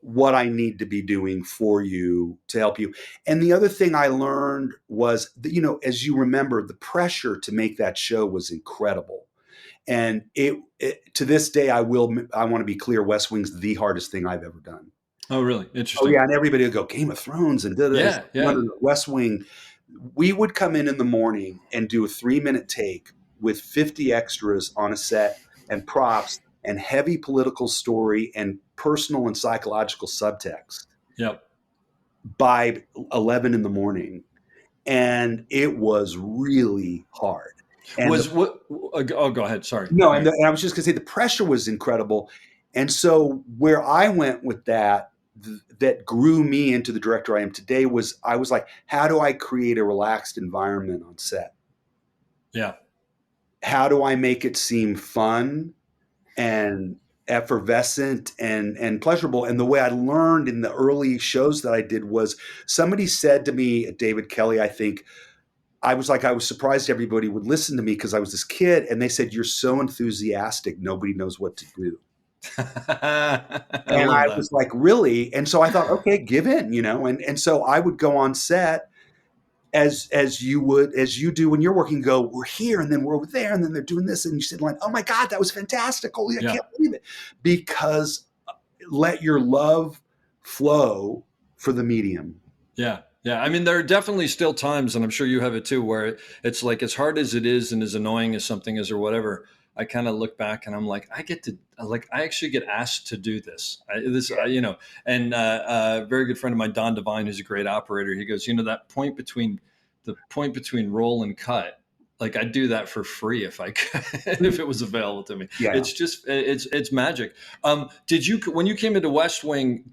what I need to be doing for you to help you. And the other thing I learned was that, as you remember, the pressure to make that show was incredible. And it to this day, I want to be clear, West Wing's the hardest thing I've ever done. Oh, really? Interesting. Oh, yeah. And everybody would go, Game of Thrones and West Wing. We would come in the morning and do a 3-minute take with 50 extras on a set and props and heavy political story and personal and psychological subtext. Yep. By 11 in the morning. And it was really hard. And go ahead. Sorry. No, and I was just going to say the pressure was incredible. And so where I went with that grew me into the director I am today was I was like, how do I create a relaxed environment on set? Yeah. How do I make it seem fun and effervescent and pleasurable? And the way I learned in the early shows that I did was somebody said to me, David Kelly, I think, I was surprised everybody would listen to me because I was this kid. And they said, you're so enthusiastic, nobody knows what to do. And I was like, really? And so I thought, okay, give in, and so I would go on set as you do when you're working, go, we're here and then we're over there and then they're doing this and you said like, oh my God, that was fantastic. Holy, I can't believe it. Because let your love flow for the medium. Yeah. Yeah. I mean, there are definitely still times, and I'm sure you have it too, where it's like, as hard as it is and as annoying as something is or whatever, I kind of look back and I'm like, I actually get asked to do this. And a very good friend of mine, Don Devine, who's a great operator, he goes, that point between roll and cut, like I'd do that for free if I could, if it was available to me. Yeah. It's just, it's magic. When you came into West Wing,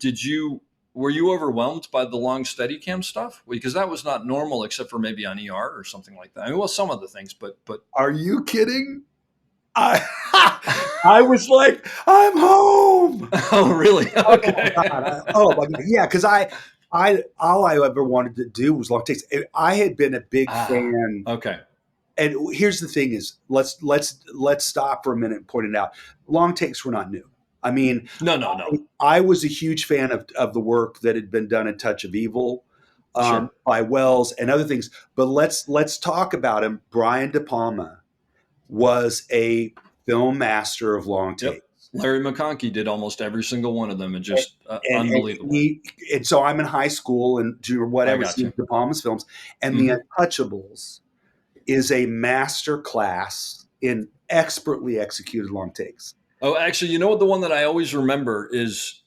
were you overwhelmed by the long Steadicam stuff? Because that was not normal, except for maybe on ER or something like that. I mean, well, some of the things, but. Are you kidding? I was like, I'm home. Oh, really? Okay. Oh my God. Yeah, because all I ever wanted to do was long takes. I had been a big fan. Okay. And here's the thing: is let's stop for a minute and point it out. Long takes were not new. I mean, no. I was a huge fan of the work that had been done in Touch of Evil Sure. by Wells and other things. But let's talk about him. Brian De Palma was a film master of long takes. Yep. Larry McConkey did almost every single one of them, and just unbelievable. And so I'm in high school and whatever, seeing De Palma's films, and The Untouchables is a master class in expertly executed long takes. Oh, actually, you know what? The one that I always remember is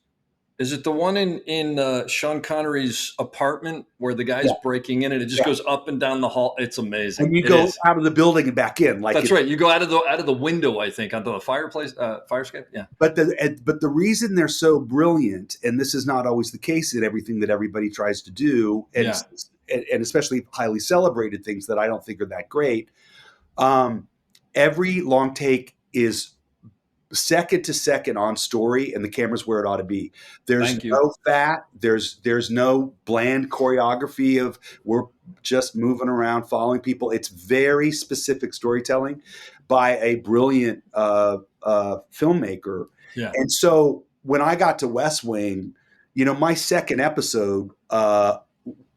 it the one in Sean Connery's apartment where the guy's breaking in and it just goes up and down the hall? It's amazing. And you go out of the building and back in. That's right. You go out of the window, I think, onto the fireplace, fire escape. Yeah. But the reason they're so brilliant, and this is not always the case in everything that everybody tries to do, and especially highly celebrated things that I don't think are that great. Every long take is second to second on story, and the camera's where it ought to be. There's no fat. There's no bland choreography of we're just moving around following people. It's very specific storytelling by a brilliant filmmaker. Yeah. And so when I got to West Wing, my second episode, I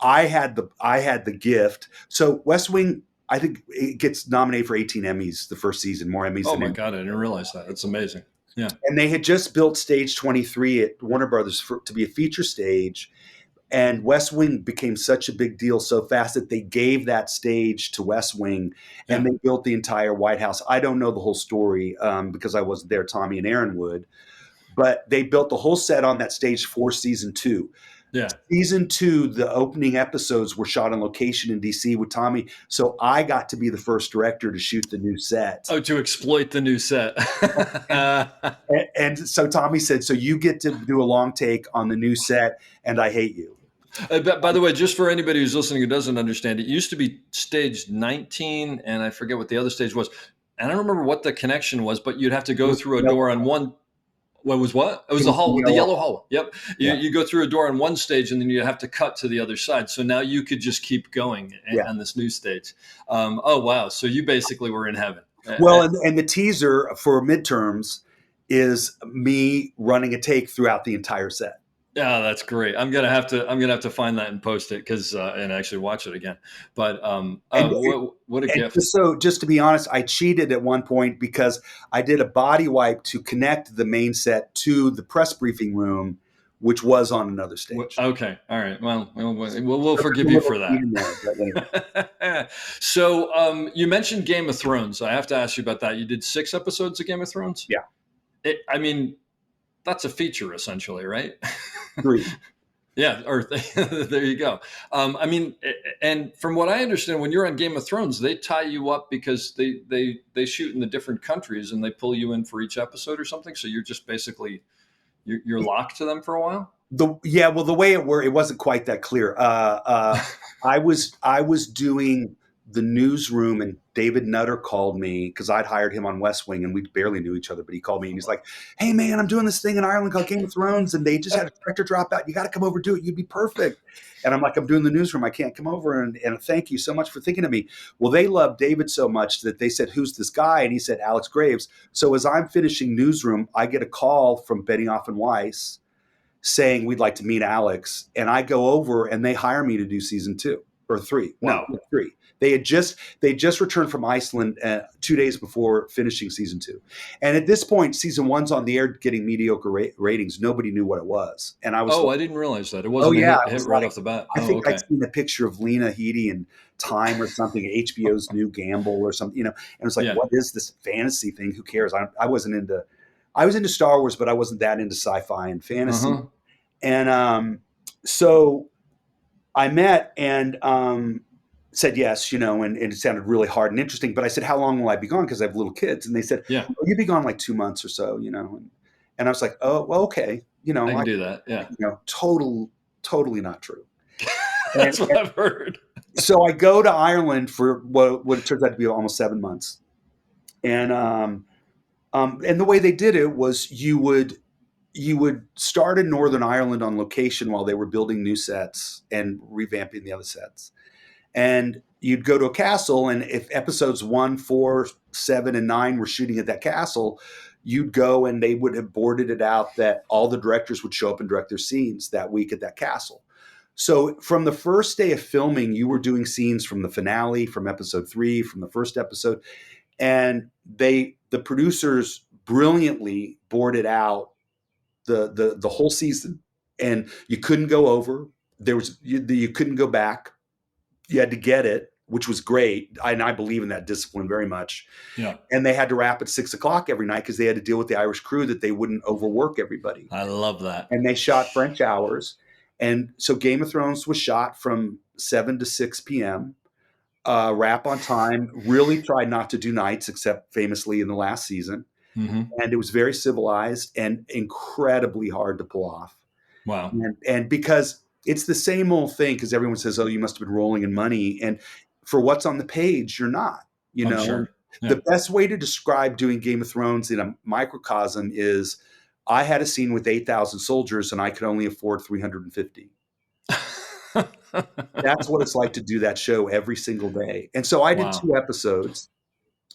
had the gift. So West Wing, I think it gets nominated for 18 Emmys the first season, more Emmys. Oh my God, I didn't realize that. It's amazing. Yeah. And they had just built stage 23 at Warner Brothers to be a feature stage. And West Wing became such a big deal so fast that they gave that stage to West Wing and they built the entire White House. I don't know the whole story because I wasn't there. Tommy and Aaron would. But they built the whole set on that stage for season 2. Yeah. Season 2, the opening episodes were shot on location in DC with Tommy. So I got to be the first director to shoot the new set. Oh, to exploit the new set. and so Tommy said, so you get to do a long take on the new set, and I hate you. By the way, just for anybody who's listening who doesn't understand, it used to be stage 19, and I forget what the other stage was. And I don't remember what the connection was, but you'd have to go through a door on one. What was what? It was the hall, the yellow hall. Yep. You go through a door on one stage and then you have to cut to the other side. So now you could just keep going on this new stage. Oh, wow. So you basically were in heaven. Well, and the teaser for midterms is me running a take throughout the entire set. Yeah, that's great. I'm gonna have to find that and post it and actually watch it again. But what a gift! Just to be honest, I cheated at one point because I did a body wipe to connect the main set to the press briefing room, which was on another stage. Okay, all right. Well, we'll forgive you for that. So you mentioned Game of Thrones. I have to ask you about that. You did 6 episodes of Game of Thrones. Yeah. That's a feature essentially, right? 3. Yeah, or there you go. And from what I understand, when you're on Game of Thrones, they tie you up because they shoot in the different countries and they pull you in for each episode or something. So you're just basically you're locked to them for a while. The way it worked, it wasn't quite that clear. I was doing the newsroom, and David Nutter called me because I'd hired him on West Wing, and we barely knew each other. But he called me and he's like, "Hey man, I'm doing this thing in Ireland called Game of Thrones, and they just had a director drop out. You got to come over, do it. You'd be perfect." And I'm like, "I'm doing the newsroom. I can't come over." And thank you so much for thinking of me. Well, they loved David so much that they said, "Who's this guy?" And he said, "Alex Graves." So as I'm finishing newsroom, I get a call from Benioff and Weiss saying, "We'd like to meet Alex." And I go over and they hire me to do season 2. or 3. Wow. No, 3. They just returned from Iceland 2 days before finishing season 2. And at this point, season 1's on the air getting mediocre ratings. Nobody knew what it was. And I was I didn't realize that. It oh wasn't yeah, a hit right off the bat. I think Okay. I'd seen a picture of Lena Headey and Time or something, HBO's new Gamble or something, and it's like, what is this fantasy thing? Who cares? I was into Star Wars, but I wasn't that into sci-fi and fantasy. And so I met and said yes, and it sounded really hard and interesting. But I said, how long will I be gone? Because I have little kids. And they said, you'll be gone like 2 months or so, And I was like, oh, well, okay. I can do that. Yeah. Totally not true. That's what I've heard. So I go to Ireland for what it turns out to be almost 7 months. And the way they did it was you would start in Northern Ireland on location while they were building new sets and revamping the other sets. And you'd go to a castle, and if episodes 1, 4, 7, and 9 were shooting at that castle, you'd go and they would have boarded it out that all the directors would show up and direct their scenes that week at that castle. So from the first day of filming, you were doing scenes from the finale, from episode 3, from the first episode. And the producers brilliantly boarded out the whole season, and you couldn't go over. You couldn't go back. You had to get it, which was great. And I believe in that discipline very much. Yeah. And they had to wrap at 6:00 every night because they had to deal with the Irish crew that they wouldn't overwork everybody. I love that. And they shot French hours. And so Game of Thrones was shot from 7 to 6 p.m. Wrap on time. Really tried not to do nights, except famously in the last season. Mm-hmm. And it was very civilized and incredibly hard to pull off. Wow. And because it's the same old thing, because everyone says, oh, you must have been rolling in money. And for what's on the page, you're not. Sure. Yeah. The best way to describe doing Game of Thrones in a microcosm is I had a scene with 8,000 soldiers and I could only afford 350. That's what it's like to do that show every single day. And so I did 2 episodes,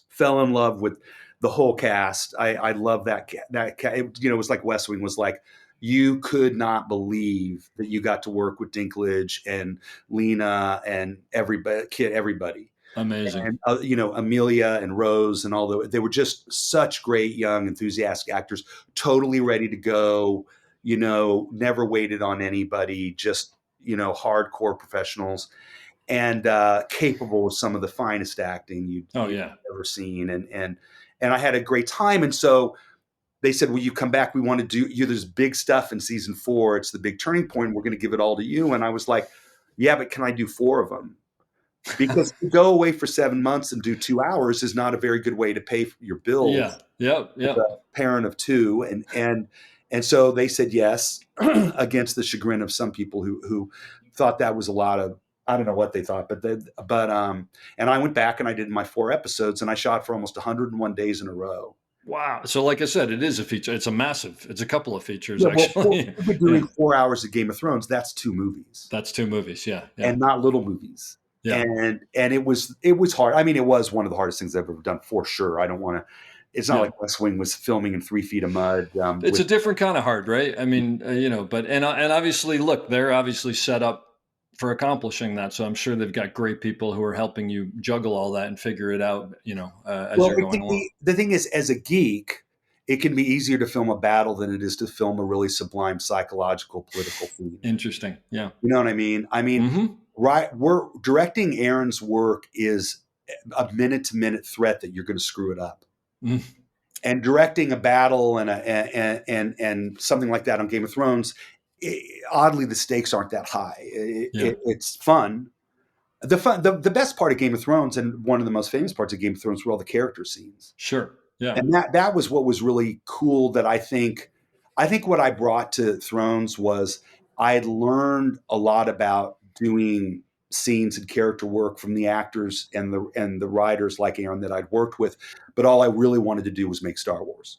fell in love with the whole cast. I love that. It was like West Wing was like, you could not believe that you got to work with Dinklage and Lena and everybody. Amazing. And, Amelia and Rose and all they were just such great, young, enthusiastic actors, totally ready to go, never waited on anybody, just, hardcore professionals and capable of some of the finest acting you've ever seen. And I had a great time. And so they said, will you come back? We want to do you. There's big stuff in season 4. It's the big turning point. We're going to give it all to you. And I was like, yeah, but can I do 4 of them? Because to go away for 7 months and do 2 hours is not a very good way to pay for your bills. Yeah. As a parent of 2. And so they said yes, against the chagrin of some people who thought that was a lot of, I don't know what they thought, and I went back and I did my 4 episodes and I shot for almost 101 days in a row. Wow. So like I said, it is a feature. It's a couple of features, actually. We're doing 4 hours of Game of Thrones. That's 2 movies. That's 2 movies. Yeah. And not little movies. Yeah. And it was hard. I mean, it was one of the hardest things I've ever done, for sure. I don't want to, it's not like West Wing was filming in 3 feet of mud. It's a different kind of hard, right? I mean, but obviously, look, they're obviously set up for accomplishing that. So I'm sure they've got great people who are helping you juggle all that and figure it out, as you're going along. The thing is, as a geek, it can be easier to film a battle than it is to film a really sublime psychological political theme. Interesting. Yeah. You know what I mean? Right. We're directing Aaron's work is a minute-to-minute threat that you're going to screw it up. Mm. And directing a battle and something like that on Game of Thrones, oddly, the stakes aren't that high. It's fun. The best part of Game of Thrones, and one of the most famous parts of Game of Thrones, were all the character scenes. Sure. Yeah. And that was what was really cool. That I think what I brought to Thrones was I had learned a lot about doing scenes and character work from the actors and the writers like Aaron that I'd worked with, but all I really wanted to do was make Star Wars.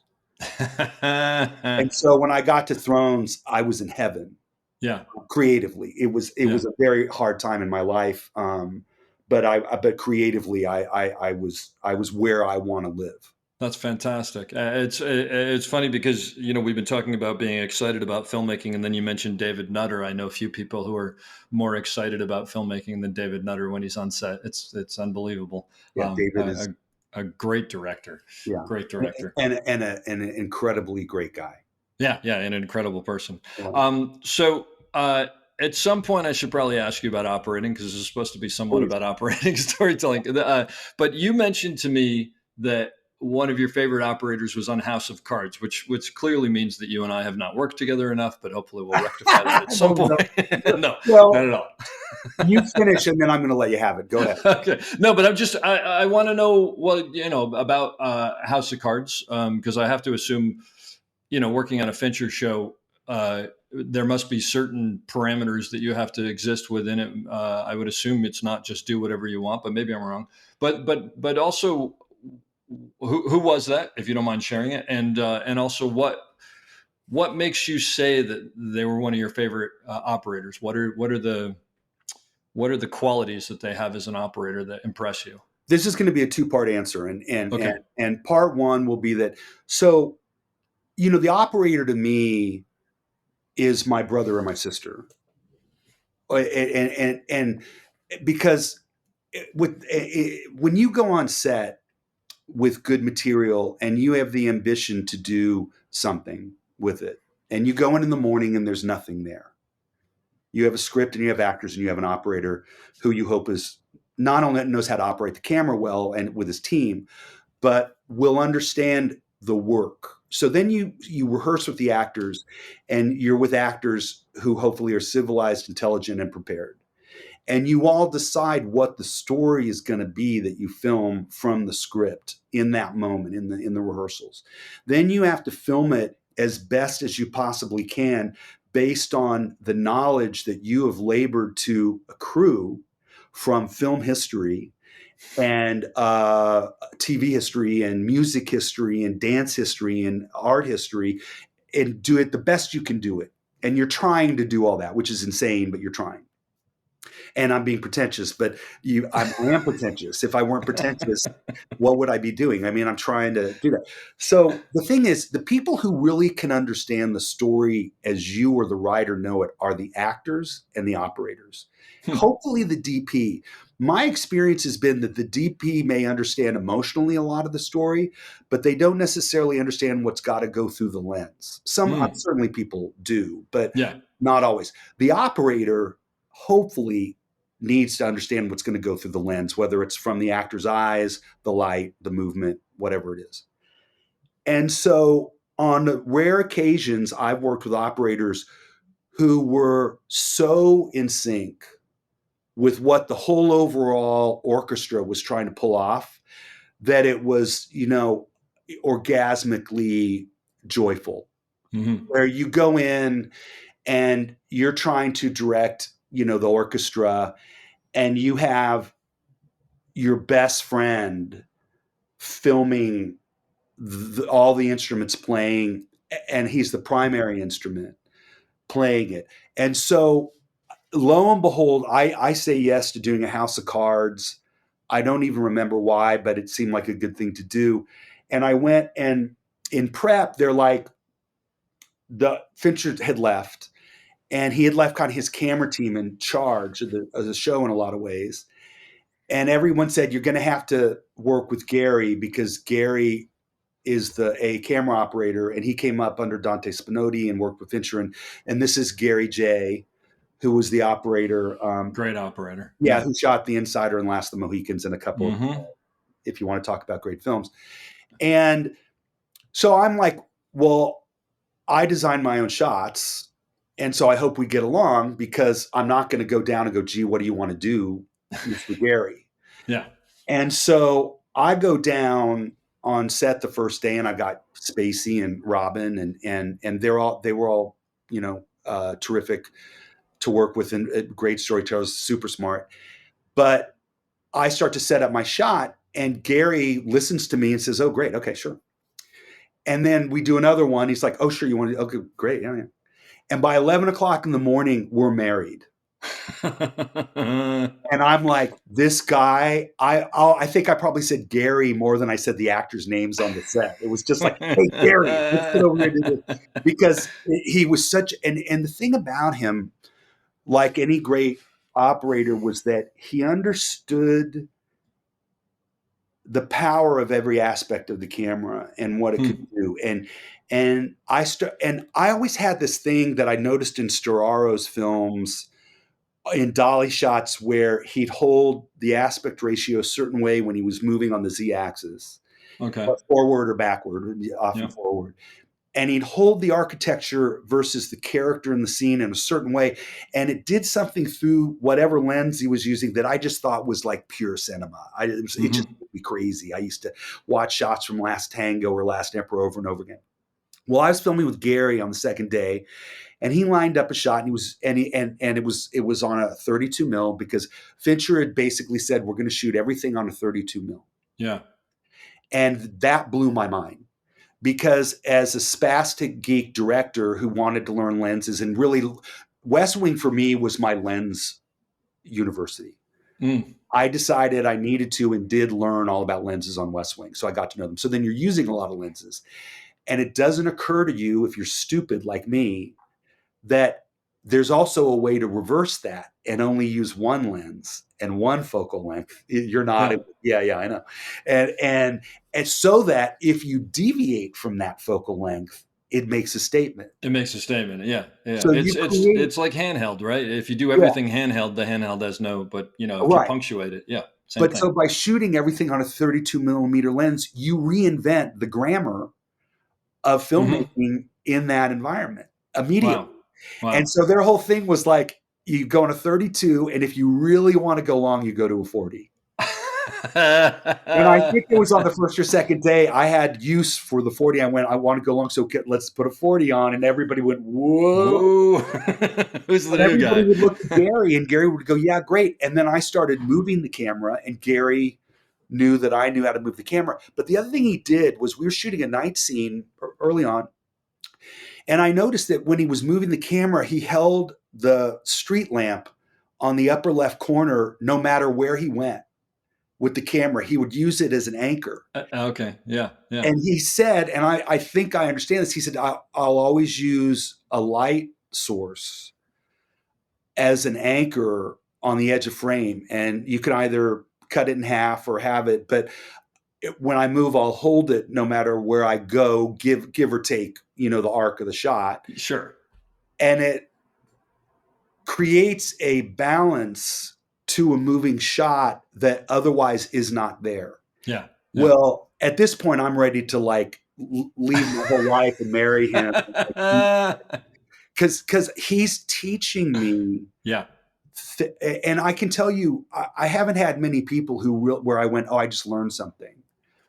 And so when I got to Thrones, I was in heaven. Yeah. Creatively, it was a very hard time in my life, but creatively, I was where I want to live. That's fantastic. It's funny because we've been talking about being excited about filmmaking, and then you mentioned David Nutter. I know a few people who are more excited about filmmaking than David Nutter when he's on set. It's unbelievable. Yeah, David is A great director. yeah, Great director. and an incredibly great guy. Yeah, an incredible person. Yeah. So at some point, I should probably ask you about operating, because this is supposed to be somewhat Please. about operating storytelling. But you mentioned to me that one of your favorite operators was on House of Cards, which clearly means that you and I have not worked together enough. But hopefully, we'll rectify that at some point. No, Well, not at all. You finish, and then I'm going to let you have it. Go ahead. Okay. No, but I want to know about House of Cards, because I have to assume, working on a Fincher show, there must be certain parameters that you have to exist within it. I would assume it's not just do whatever you want, but maybe I'm wrong. But also, who was that, if you don't mind sharing it, and also what makes you say that they were one of your favorite operators? What are the qualities that they have as an operator that impress you? This is going to be a two-part answer, Okay. and part one will be that. So, the operator to me is my brother or my sister, and because when you go on set with good material and you have the ambition to do something with it, and you go in the morning and there's nothing there. You have a script and you have actors and you have an operator who you hope is not only knows how to operate the camera well and with his team, but will understand the work. So then you rehearse with the actors, and you're with actors who hopefully are civilized, intelligent, and prepared. And you all decide what the story is going to be that you film from the script in that moment, in the rehearsals. Then you have to film it as best as you possibly can based on the knowledge that you have labored to accrue from film history and TV history and music history and dance history and art history, and do it the best you can do it. And you're trying to do all that, which is insane, but you're trying. And I'm being pretentious, but I am pretentious. If I weren't pretentious, what would I be doing? I mean, I'm trying to do that. So the thing is, the people who really can understand the story as you or the writer know it are the actors and the operators. Hopefully the DP. My experience has been that the DP may understand emotionally a lot of the story, but they don't necessarily understand what's got to go through the lens. Certainly people do, but not always. The operator hopefully needs to understand what's going to go through the lens, whether it's from the actor's eyes, the light, the movement, whatever it is. And so on rare occasions, I've worked with operators who were so in sync with what the whole overall orchestra was trying to pull off that it was, orgasmically joyful. Mm-hmm. Where you go in and you're trying to direct, the orchestra, and you have your best friend filming all the instruments playing, and he's the primary instrument playing it. And so lo and behold, I say yes to doing a House of Cards. I don't even remember why, but it seemed like a good thing to do. And I went, and in prep, they're like, the Fincher had left, and he had left kind of his camera team in charge of the show in a lot of ways. And everyone said, you're going to have to work with Gary, because Gary is a camera operator, and he came up under Dante Spinotti and worked with Fincher. And this is Gary J., who was the operator. Great operator. Yeah, who shot The Insider and Last of the Mohicans and a couple of, if you want to talk about great films. And so I'm like, well, I design my own shots, and so I hope we get along, because I'm not going to go down and go, gee, what do you want to do, Mr. Gary? Yeah. And so I go down on set the first day, and I got Spacey and Robin, and they were all terrific to work with, and great storytellers, super smart. But I start to set up my shot, and Gary listens to me and says, oh, great. Okay, sure. And then we do another one. He's like, oh, sure. You want to? Okay, great. Yeah. And by 11 o'clock in the morning, we're married. And I'm like, this guy, I think I probably said Gary more than I said the actors' names on the set. It was just like, hey, Gary, let's get over here and do this. Because he was such, and the thing about him, like any great operator, was that he understood the power of every aspect of the camera and what it could do. And I always had this thing that I noticed in Storaro's films in dolly shots where he'd hold the aspect ratio a certain way when he was moving on the z-axis, Okay. forward or backward, often forward. And he'd hold the architecture versus the character in the scene in a certain way. And it did something through whatever lens he was using that I just thought was like pure cinema. It just made me crazy. I used to watch shots from Last Tango or Last Emperor over and over again. Well, I was filming with Gary on the second day, and he lined up a shot, and it was on a 32 mil because Fincher had basically said, we're going to shoot everything on a 32 mil. Yeah. And that blew my mind. Because as a spastic geek director who wanted to learn lenses, and really West Wing for me was my lens university. I decided I needed to and did learn all about lenses on West Wing. So I got to know them. So then you're using a lot of lenses. And it doesn't occur to you, if you're stupid like me, that there's also a way to reverse that and only use one lens and one focal length. You're not, I know. And so that if you deviate from that focal length, it makes a statement. It makes a statement. Yeah. So it's like handheld, right? If you do everything handheld, the handheld has no, but if you punctuate it, same thing. So by shooting everything on a 32 millimeter lens, you reinvent the grammar of filmmaking in that environment immediately. Wow. And so their whole thing was like, you go on a 32, and if you really want to go long, you go to a 40. And I think it was on the first or second day I had use for the 40. I went, I want to go long, so let's put a 40 on. And everybody went, whoa. Who's the new guy? Everybody would look at Gary, and Gary would go, yeah, great. And then I started moving the camera, and Gary knew that I knew how to move the camera. But the other thing he did was, we were shooting a night scene early on, and I noticed that when he was moving the camera, he held the street lamp on the upper left corner no matter where he went with the camera. He would use it as an anchor. Okay, yeah. And he said, and I think I understand this, he said, I'll always use a light source as an anchor on the edge of frame. And you can either cut it in half or have it, but when I move, I'll hold it no matter where I go, give or take, the arc of the shot. Sure. And it creates a balance to a moving shot that otherwise is not there. Yeah. Well, at this point, I'm ready to leave my whole life and marry him. Because he's teaching me. Yeah. And I can tell you, I haven't had many people where I went, oh, I just learned something.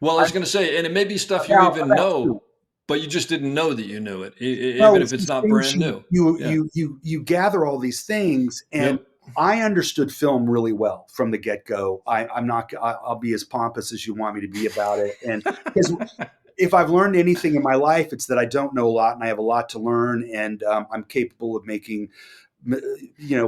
Well, I was going to say, and it may be stuff you even know, but you just didn't know that you knew it, even if it's not brand new. You gather all these things, and I understood film really well from the get-go. I'll be as pompous as you want me to be about it. And because if I've learned anything in my life, it's that I don't know a lot, and I have a lot to learn, and I'm capable of making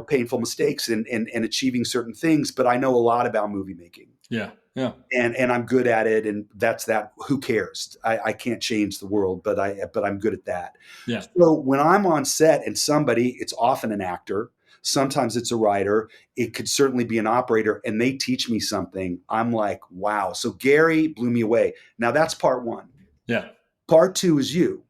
painful mistakes and achieving certain things, but I know a lot about movie making. Yeah. Yeah. And I'm good at it. And that's that. Who cares? I can't change the world, but I'm good at that. Yeah. So when I'm on set and it's often an actor, sometimes it's a writer, it could certainly be an operator, and they teach me something, I'm like, wow. So Gary blew me away. Now that's part one. Yeah. Part two is you.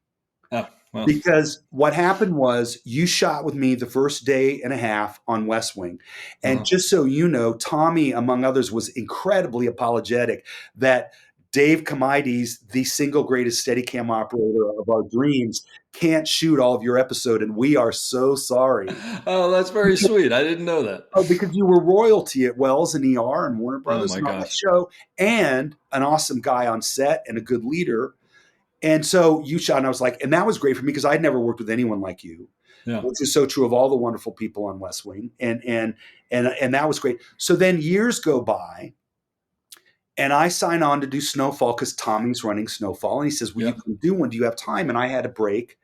Oh. Well. Because what happened was, you shot with me the first day and a half on West Wing. And just so you know, Tommy, among others, was incredibly apologetic that Dave Comaides, the single greatest Steadicam operator of our dreams, can't shoot all of your episode, and we are so sorry. Oh, that's very sweet. I didn't know that. Oh, because you were royalty at Wells and ER and Warner Brothers and all that show, and an awesome guy on set and a good leader. And so you shot, and I was like, and that was great for me because I'd never worked with anyone like you, which is so true of all the wonderful people on West Wing. And that was great. So then years go by, and I sign on to do Snowfall because Tommy's running Snowfall. And he says, well, you can do one. Do you have time? And I had a break.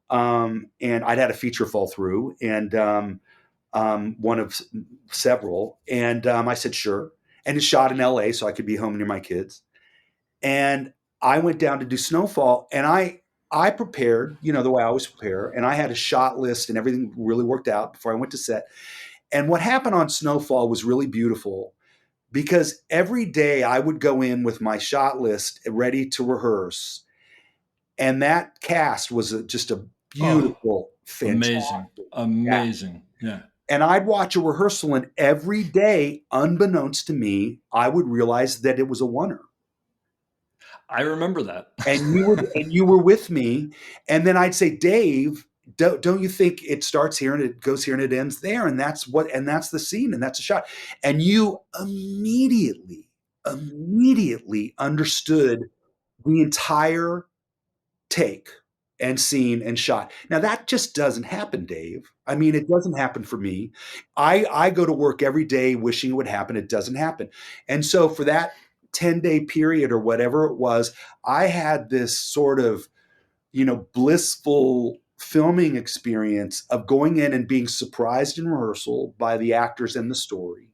And I'd had a feature fall through. And one of several. And I said, sure. And it's shot in LA, so I could be home near my kids. And I went down to do Snowfall, and I prepared, the way I always prepare, and I had a shot list, and everything really worked out before I went to set. And what happened on Snowfall was really beautiful, because every day I would go in with my shot list ready to rehearse, and that cast was just a beautiful, fantastic, amazing. Yeah. And I'd watch a rehearsal, and every day, unbeknownst to me, I would realize that it was a oneer. I remember that. And you were with me, and then I'd say, Dave, don't you think it starts here and it goes here and it ends there, and that's the scene, and that's a shot, and you immediately understood the entire take and scene and shot. Now that just doesn't happen, Dave. I mean, it doesn't happen for me. I go to work every day wishing it would happen. It doesn't happen. And so for that 10-day period or whatever it was, I had this sort of, blissful filming experience of going in and being surprised in rehearsal by the actors and the story,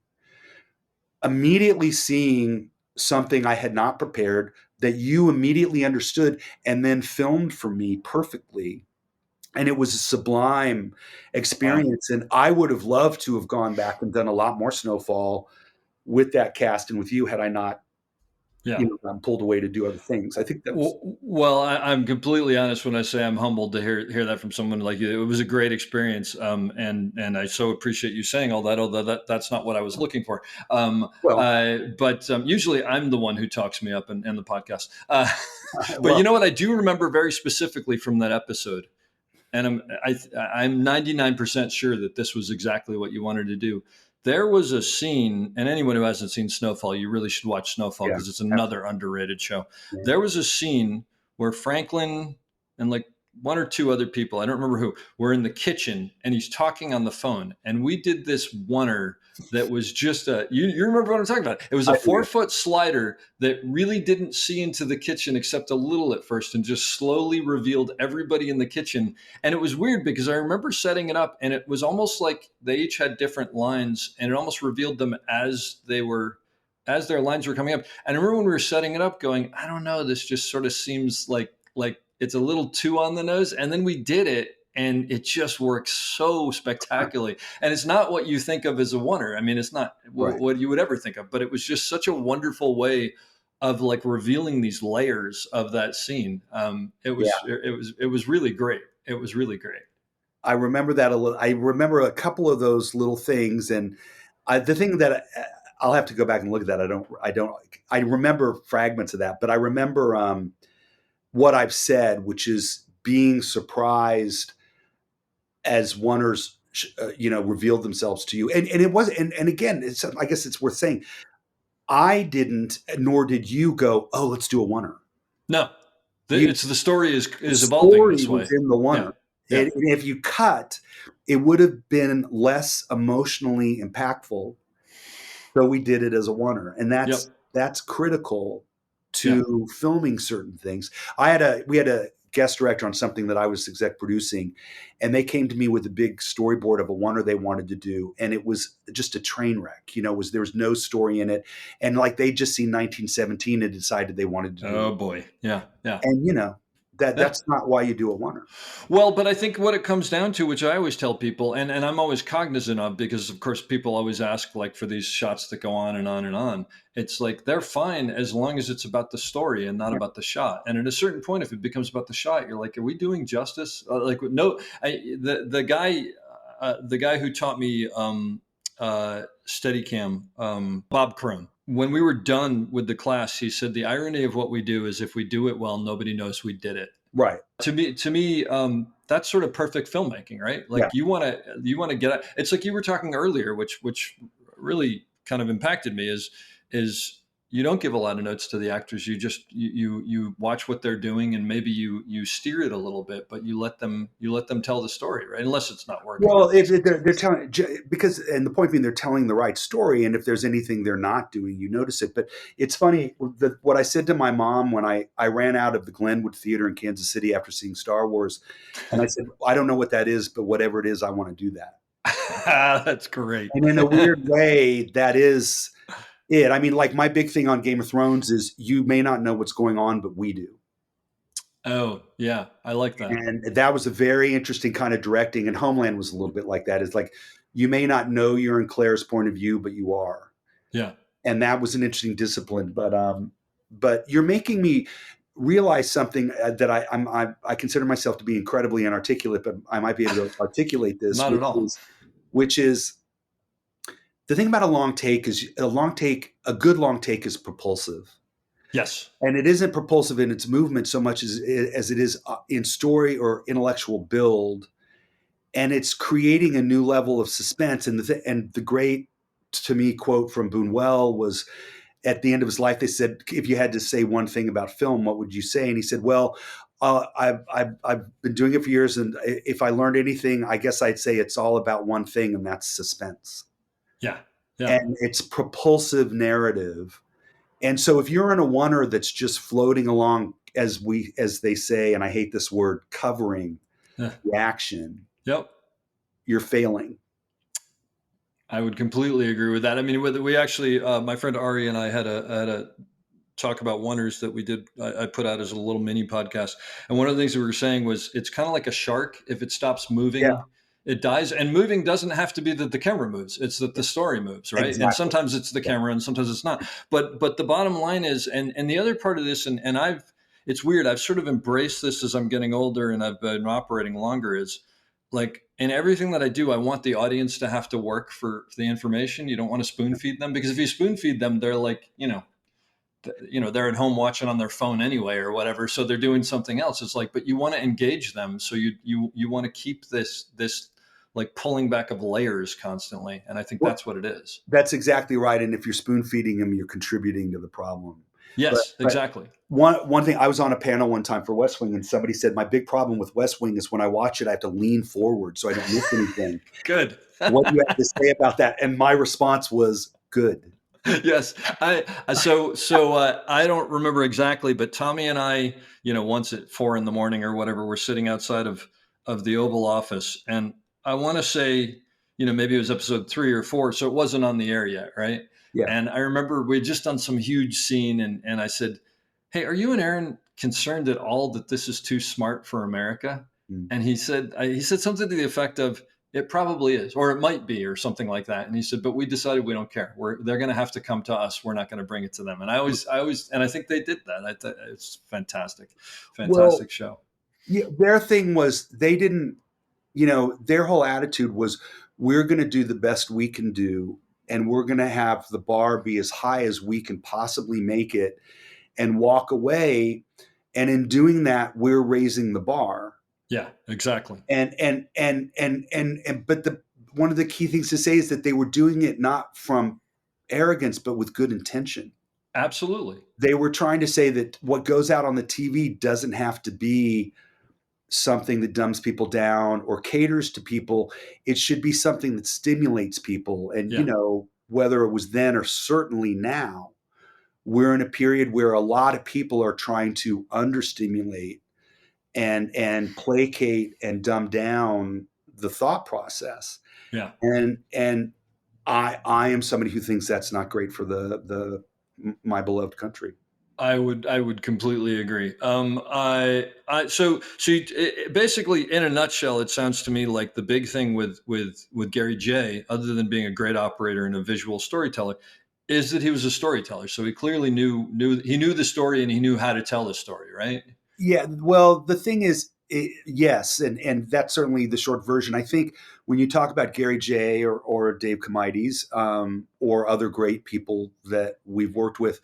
immediately seeing something I had not prepared that you immediately understood and then filmed for me perfectly. And it was a sublime experience. Wow. And I would have loved to have gone back and done a lot more Snowfall with that cast and with you had I not I'm pulled away to do other things. I think that was... Well, I'm completely honest when I say I'm humbled to hear that from someone like you. It was a great experience, and I so appreciate you saying all that. Although that's not what I was looking for. But usually I'm the one who talks me up in the podcast. But you know what? I do remember very specifically from that episode, and I'm 99% sure that this was exactly what you wanted to do. There was a scene, and anyone who hasn't seen Snowfall, you really should watch Snowfall because it's another underrated show. Yeah. There was a scene where Franklin and like one or two other people, I don't remember who, were in the kitchen and he's talking on the phone. And we did this oneer that was just you remember what I'm talking about? It was a 4-foot slider that really didn't see into the kitchen except a little at first and just slowly revealed everybody in the kitchen. And it was weird because I remember setting it up and it was almost like they each had different lines and it almost revealed them as their lines were coming up. And I remember when we were setting it up going, I don't know, this just sort of seems like it's a little too on the nose. And then we did it. And it just works so spectacularly. And it's not what you think of as a oneer. I mean, it's not what you would ever think of, but it was just such a wonderful way of like revealing these layers of that scene. It was really great. It was really great. I remember that a little. I remember a couple of those little things. And the thing that I'll have to go back and look at that. I remember fragments of that, but I remember what I've said, which is being surprised as oneers, revealed themselves to you. And it was, and again, I guess it's worth saying, I didn't, nor did you go, oh, let's do a oneer. No, the story is evolving this way. Was in the oneer. Yeah. And if you cut, it would have been less emotionally impactful. So we did it as a oneer. And that's critical to filming certain things. We had a guest director on something that I was exec producing, and they came to me with a big storyboard of a oneer they wanted to do, and it was just a train wreck. There was no story in it, and like they just seen 1917 and decided they wanted to do Oh boy, yeah. And that's not why you do a oneer. Well, but I think what it comes down to, which I always tell people, and I'm always cognizant of, because of course people always ask like for these shots that go on and on and on. It's like they're fine as long as it's about the story and not about the shot. And at a certain point, if it becomes about the shot, you're like, are we doing justice? The guy who taught me Steadicam, Bob Crone. When we were done with the class, he said, the irony of what we do is if we do it well, nobody knows we did it. Right. To me, that's sort of perfect filmmaking, right? Like you want to get out. It's like you were talking earlier, which really kind of impacted me is you don't give a lot of notes to the actors. You just, you watch what they're doing and maybe you steer it a little bit, but you let them tell the story, right? Unless it's not working. Well, if they're telling, because, and the point being they're telling the right story. And if there's anything they're not doing, you notice it. But it's funny what I said to my mom when I ran out of the Glenwood Theater in Kansas City after seeing Star Wars. And I said, I don't know what that is, but whatever it is, I want to do that. That's great. And in a weird way, that is it. I mean, like my big thing on Game of Thrones is you may not know what's going on, but we do. Oh, yeah. I like that. And that was a very interesting kind of directing. And Homeland was a little bit like that. It's like you may not know you're in Claire's point of view, but you are. Yeah. And that was an interesting discipline. But you're making me realize something that I consider myself to be incredibly inarticulate, but I might be able to articulate this. Not at all. Which is the thing about a long take is a good long take is propulsive. Yes. And it isn't propulsive in its movement so much as it is in story or intellectual build. And it's creating a new level of suspense. And the great, to me, quote from Buñuel was at the end of his life, they said, if you had to say one thing about film, what would you say? And he said, well, I've been doing it for years. And if I learned anything, I guess I'd say it's all about one thing, and that's suspense. Yeah. Yeah. And it's propulsive narrative. And so if you're in a oneer that's just floating along, as they say, and I hate this word, covering the action, Yep. you're failing. I would completely agree with that. I mean, we actually, my friend Ari and I had a talk about oneers that we did. I put out as a little mini podcast, and one of the things we were saying was it's kind of like a shark. If it stops moving, it dies. And moving doesn't have to be that the camera moves; it's that the story moves, right? Exactly. And sometimes it's the camera, and sometimes it's not. But the bottom line is, and the other part of this, and it's weird. I've sort of embraced this as I'm getting older, and I've been operating longer. Is like in everything that I do, I want the audience to have to work for the information. You don't want to spoon feed them, because if you spoon feed them, they're like, they're at home watching on their phone anyway or whatever. So they're doing something else. It's like, but you want to engage them. So you want to keep this like pulling back of layers constantly. And I think that's what it is. That's exactly right. And if you're spoon feeding them, you're contributing to the problem. Yes, exactly. One thing, I was on a panel one time for West Wing, and somebody said, my big problem with West Wing is when I watch it, I have to lean forward so I don't miss anything. Good. What do you have to say about that? And my response was good. Yes. I don't remember exactly, but Tommy and I, once at 4 a.m. or whatever, we're sitting outside of the Oval Office. And I want to say, maybe it was episode 3 or 4. So it wasn't on the air yet. Right. Yeah. And I remember we had just done some huge scene, and I said, hey, are you and Aaron concerned at all that this is too smart for America? Mm. And he said something to the effect of, it probably is, or it might be, or something like that. And he said, but we decided we don't care. They're going to have to come to us. We're not going to bring it to them. And I always, and I think they did that. It's fantastic show. Yeah, their thing was they didn't, their whole attitude was, we're going to do the best we can do, and we're going to have the bar be as high as we can possibly make it, and walk away. And in doing that, we're raising the bar. Yeah, exactly. But one of the key things to say is that they were doing it not from arrogance, but with good intention. Absolutely. They were trying to say that what goes out on the TV doesn't have to be something that dumbs people down or caters to people. It should be something that stimulates people. And, whether it was then or certainly now, we're in a period where a lot of people are trying to understimulate and placate and dumb down the thought process. Yeah. And I am somebody who thinks that's not great for my beloved country. I would completely agree. So basically, in a nutshell, it sounds to me like the big thing with Gary J, other than being a great operator and a visual storyteller, is that he was a storyteller. So he clearly knew the story, and he knew how to tell the story, right? Yeah. Well, the thing is, yes, and that's certainly the short version. I think when you talk about Gary J or Dave Comides or other great people that we've worked with,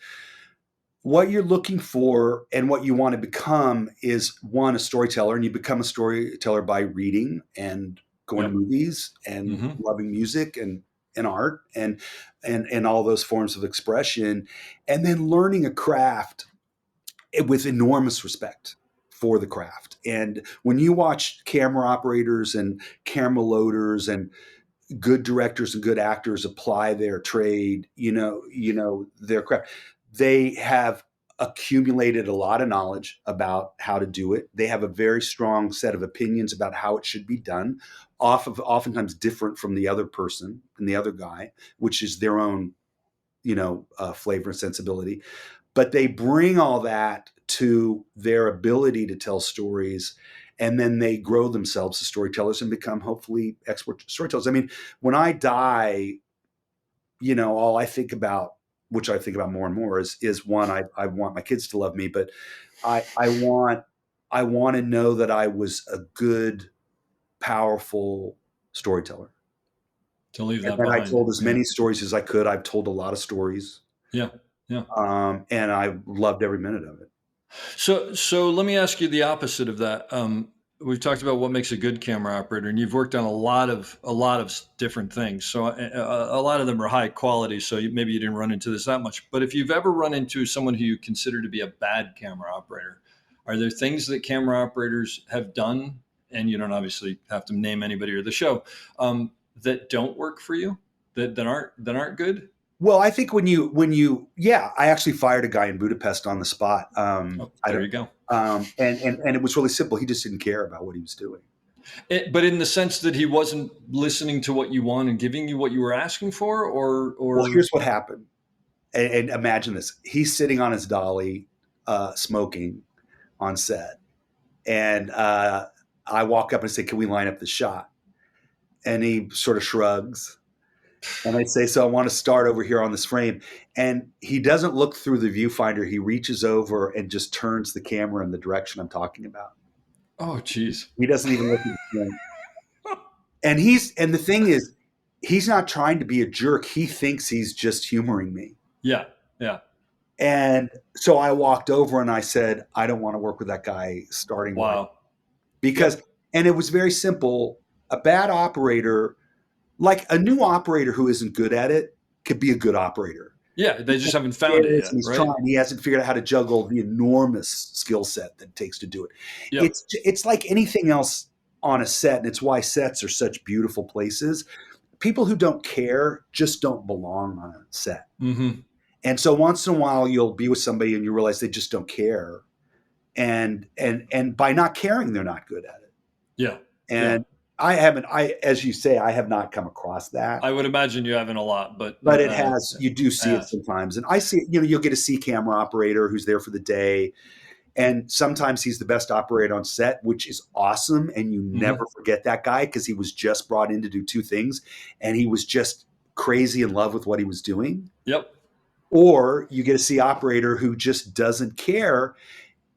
what you're looking for and what you want to become is, one, a storyteller, and you become a storyteller by reading and going to movies and loving music and art and all those forms of expression, and then learning a craft with enormous respect for the craft. And when you watch camera operators and camera loaders and good directors and good actors apply their trade, their craft, they have accumulated a lot of knowledge about how to do it. They have a very strong set of opinions about how it should be done, oftentimes different from the other person and the other guy, which is their own, flavor and sensibility. But they bring all that to their ability to tell stories, and then they grow themselves as storytellers and become hopefully expert storytellers. I mean, when I die, all I think about, which I think about more and more, is one, I want my kids to love me, but I want to know that I was a good, powerful storyteller. To leave that and behind. I told as many stories as I could. I've told a lot of stories. Yeah. And I loved every minute of it. So let me ask you the opposite of that. We've talked about what makes a good camera operator, and you've worked on a lot of different things. So a lot of them are high quality. So maybe you didn't run into this that much. But if you've ever run into someone who you consider to be a bad camera operator, are there things that camera operators have done, and you don't obviously have to name anybody or the show, that don't work for you, that aren't good? Well, I think when you, I actually fired a guy in Budapest on the spot. There you go. And it was really simple. He just didn't care about what he was doing. But in the sense that he wasn't listening to what you want and giving you what you were asking for, or well, here's what happened. And imagine this: he's sitting on his dolly, smoking on set, and I walk up and say, "Can we line up the shot?" And he sort of shrugs. And I say, "So I want to start over here on this frame." And he doesn't look through the viewfinder. He reaches over and just turns the camera in the direction I'm talking about. Oh, geez. He doesn't even look at the frame. And the thing is, he's not trying to be a jerk. He thinks he's just humoring me. Yeah. And so I walked over and I said, "I don't want to work with that guy starting." Wow. Because, and it was very simple. A bad operator, like a new operator who isn't good at it, could be a good operator. Yeah, they just haven't found it yet, he's right? trying. He hasn't figured out how to juggle the enormous skill set that it takes to do it. Yep. It's like anything else on a set, and it's why sets are such beautiful places. People who don't care just don't belong on a set. Mm-hmm. And so once in a while, you'll be with somebody and you realize they just don't care, and by not caring, they're not good at it. Yeah. And I haven't, as you say, I have not come across that. I would imagine you haven't a lot, but it has, you do see it sometimes. And I see, you'll get a C camera operator who's there for the day. And sometimes he's the best operator on set, which is awesome. And you never forget that guy because he was just brought in to do two things. And he was just crazy in love with what he was doing. Yep. Or you get a C operator who just doesn't care.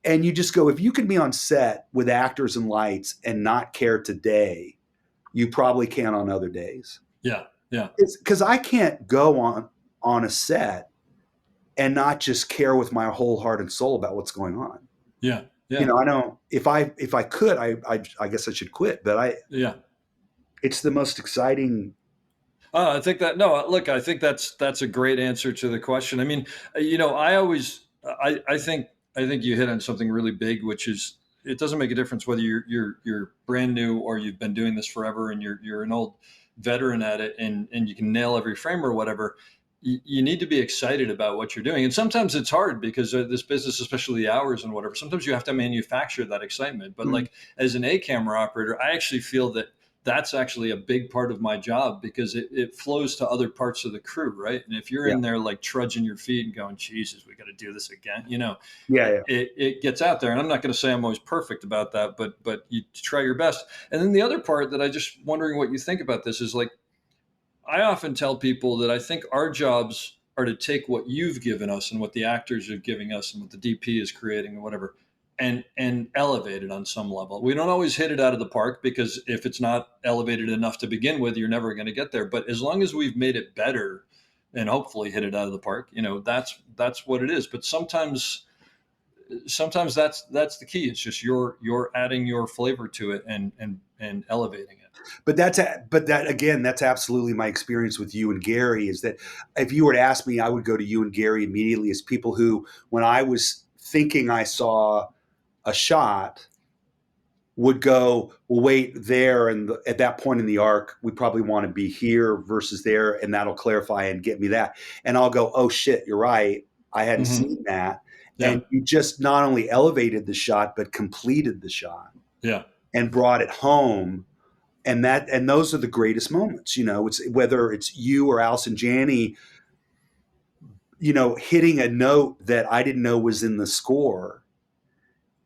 And you just go, if you can be on set with actors and lights and not care today, you probably can on other days. Yeah. Because I can't go on a set and not just care with my whole heart and soul about what's going on. Yeah. I don't. If I could, I guess I should quit. But it's the most exciting. I think that I think that's a great answer to the question. I mean, I think you hit on something really big, which is it doesn't make a difference whether you're brand new or you've been doing this forever and you're an old veteran at it and you can nail every frame or whatever. You need to be excited about what you're doing. And sometimes it's hard because this business, especially the hours and whatever, sometimes you have to manufacture that excitement. But like as an A camera operator, I actually feel that that's actually a big part of my job because it flows to other parts of the crew, right? And if you're in there like trudging your feet and going, Jesus, we got to do this again, it gets out there. And I'm not going to say I'm always perfect about that, but you try your best. And then the other part that I just wondering what you think about this is like, I often tell people that I think our jobs are to take what you've given us and what the actors are giving us and what the DP is creating or whatever, and elevate it on some level. We don't always hit it out of the park because if it's not elevated enough to begin with, you're never going to get there. But as long as we've made it better and hopefully hit it out of the park, that's what it is. But sometimes that's the key. It's just you're adding your flavor to it and elevating it. But that's absolutely my experience with you and Gary is that if you were to ask me, I would go to you and Gary immediately as people who, when I was thinking I saw a shot, would go, well, wait there. And at that point in the arc, we probably want to be here versus there. And that'll clarify and get me that. And I'll go, oh shit, you're right. I hadn't seen that. And you just not only elevated the shot, but completed the shot and brought it home. And those are the greatest moments, it's whether it's you or Allison Janney, hitting a note that I didn't know was in the score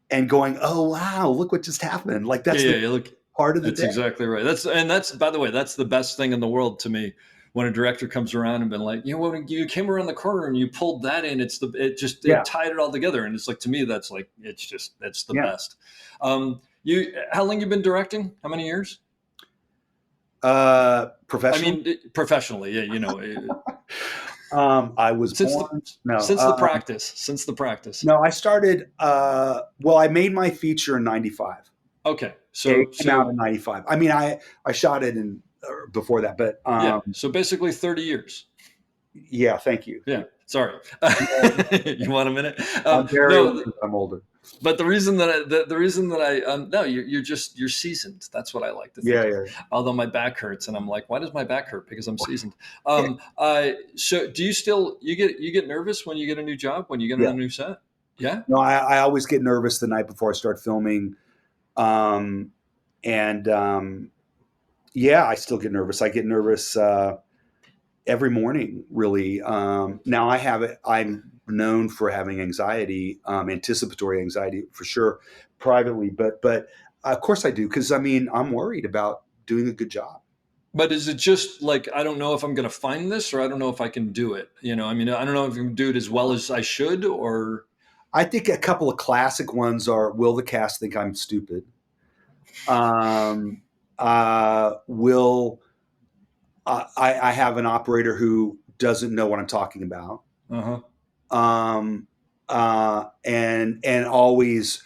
and going, oh, wow, look what just happened. Like that's part of the That's day. exactly right. That's, by the way, that's the best thing in the world to me. When a director comes around and been like, when you came around the corner and you pulled that in, it tied it all together. And it's like, to me, that's like, it's the best. How long you been directing? How many years? Professionally? I mean, professionally, I was since born. Since the practice. No, I started. I made my feature in '95. Okay, so it came out in '95. I mean, I shot it in before that, but so basically 30 years. Yeah, thank you. Yeah, sorry. You want a minute? I'm older. But the reason that you're seasoned. That's what I like to think. Yeah. Although my back hurts, and I'm like, why does my back hurt? Because I'm seasoned. So do you get nervous when you get a new job, when you get on a new set? Yeah. No, I always get nervous the night before I start filming, I still get nervous. I get nervous every morning, really. Now I have it. I'm known for having anxiety, anticipatory anxiety for sure, privately, but of course I do, because I'm worried about doing a good job. But is it just like, I don't know if I'm going to find this, or I don't know if I can do it? I don't know if I can do it as well as I should, or. I think a couple of classic ones are, will the cast think I'm stupid? I have an operator who doesn't know what I'm talking about. And always,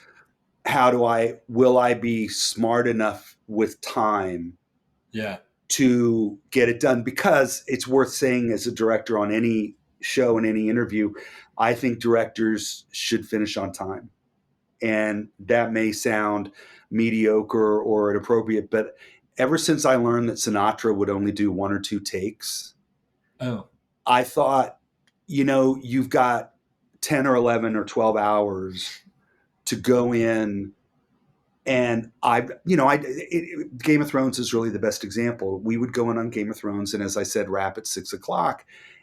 will I be smart enough with time to get it done? Because it's worth saying, as a director on any show, in any interview, I think directors should finish on time. And that may sound mediocre or inappropriate, but ever since I learned that Sinatra would only do 1 or 2 takes, I thought, you've got 10 or 11 or 12 hours to go in. And Game of Thrones is really the best example. We would go in on Game of Thrones, and as I said, wrap at 6:00.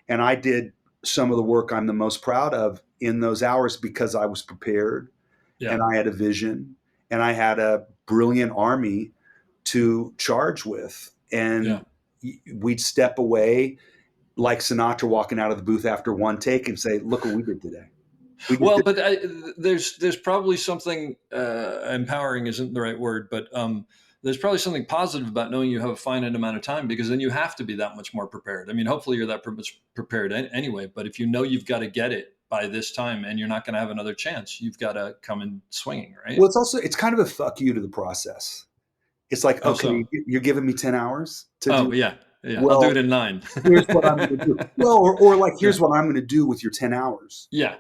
And I did some of the work I'm the most proud of in those hours because I was prepared, and I had a vision, and I had a brilliant army to charge with. And we'd step away like Sinatra walking out of the booth after 1 take and say, look what we did today. But there's probably something empowering isn't the right word, but there's probably something positive about knowing you have a finite amount of time, because then you have to be that much more prepared. I mean, hopefully you're that much prepared anyway, but if you've got to get it by this time and you're not going to have another chance, you've got to come in swinging, right? Well, it's kind of a fuck you to the process. It's like, you're giving me 10 hours to do. Yeah. Well, I'll do it in 9. Here's what I'm going to do. Well, or like, here's what I'm going to do with your 10 hours. Yeah.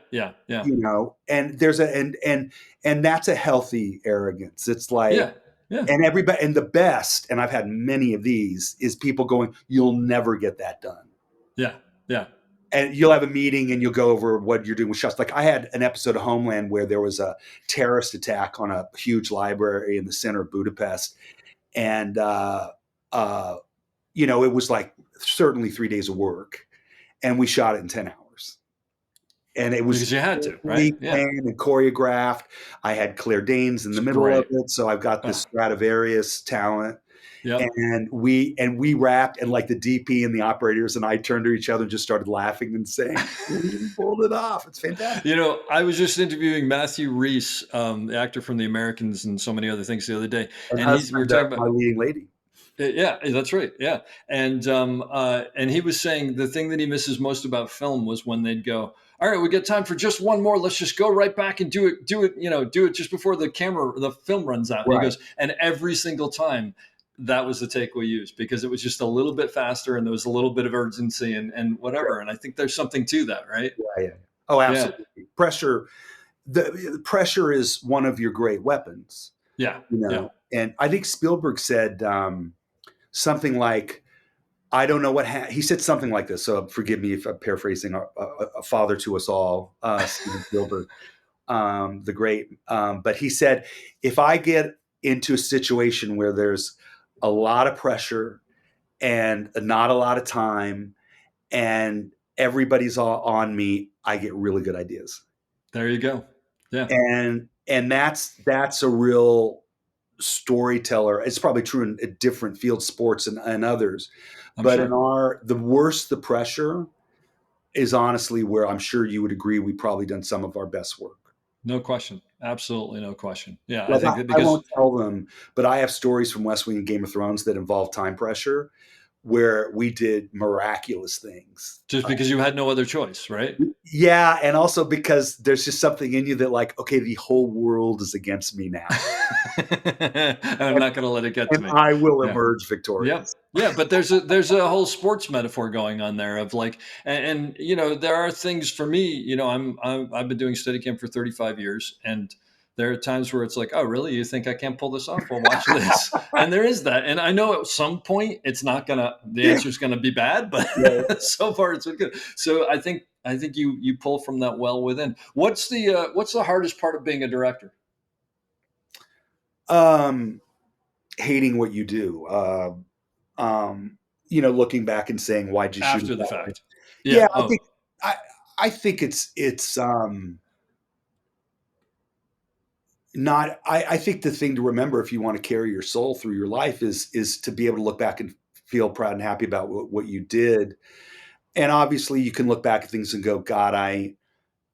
And there's and that's a healthy arrogance. It's like, and everybody, and the best, and I've had many of these, is people going, you'll never get that done. Yeah. And you'll have a meeting and you'll go over what you're doing with shots. Like, I had an episode of Homeland where there was a terrorist attack on a huge library in the center of Budapest. And, it was like certainly 3 days of work, and we shot it in 10 hours. And it was, because you had to, right? Planned and choreographed. I had Claire Danes in the middle of it. So I've got this Stradivarius talent. And we wrapped, and like the DP and the operators and I turned to each other and just started laughing and saying, we pulled it off. It's fantastic. I was just interviewing Matthew Rhys, the actor from The Americans and so many other things, the other day. And we were talking about My Leading Lady. Yeah, that's right. Yeah. And he was saying the thing that he misses most about film was when they'd go, all right, we got time for just one more. Let's just go right back and do it just before the film runs out. Right. And he goes, and every single time that was the take we used, because it was just a little bit faster and there was a little bit of urgency and whatever. Sure. And I think there's something to that, right? Yeah. Oh, absolutely. Yeah. Pressure. The pressure is one of your great weapons. Yeah. And I think Spielberg said something like, I don't know what he said something like this. So forgive me if I'm paraphrasing, a father to us all, Steven Spielberg. the great. But he said, if I get into a situation where there's a lot of pressure and not a lot of time and everybody's all on me, I get really good ideas. There you go. Yeah. And that's a real storyteller. It's probably true in different field sports and others. But in the worse the pressure is honestly where I'm sure you would agree we've probably done some of our best work. No question. Absolutely no question. Yeah. Like, I think that because I won't tell them, but I have stories from West Wing and Game of Thrones that involve time pressure where we did miraculous things. Just because you had no other choice, right? Yeah. And also because there's just something in you that like, okay, the whole world is against me now. And I'm not going to let it get to me. I will emerge victorious. Yeah. But there's a whole sports metaphor going on there of like, and there are things for me, I've been doing Steadicam for 35 years, and there are times where it's like, oh, really? You think I can't pull this off? Well, watch this. And there is that. And I know at some point the answer is gonna be bad, but so far it's been good. So I think you pull from that well within. What's the hardest part of being a director? Hating what you do. Looking back and saying, why'd you shoot after it the that fact? way? Yeah. I think it's not. I think the thing to remember if you want to carry your soul through your life is to be able to look back and feel proud and happy about what you did. And obviously you can look back at things and go, God, I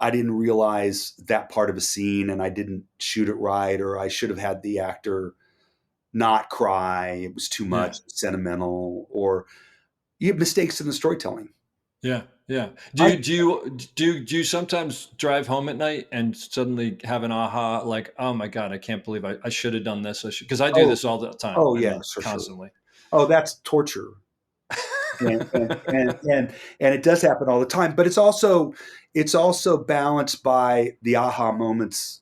didn't realize that part of a scene and I didn't shoot it right, or I should have had the actor not cry. It was too much sentimental, or you have mistakes in the storytelling. Yeah. Yeah. Do you sometimes drive home at night and suddenly have an aha, like, oh my God, I can't believe I should have done this. Because I do this all the time. Oh yeah, constantly. Sure. Oh, that's torture. and it does happen all the time, but it's also balanced by the aha moments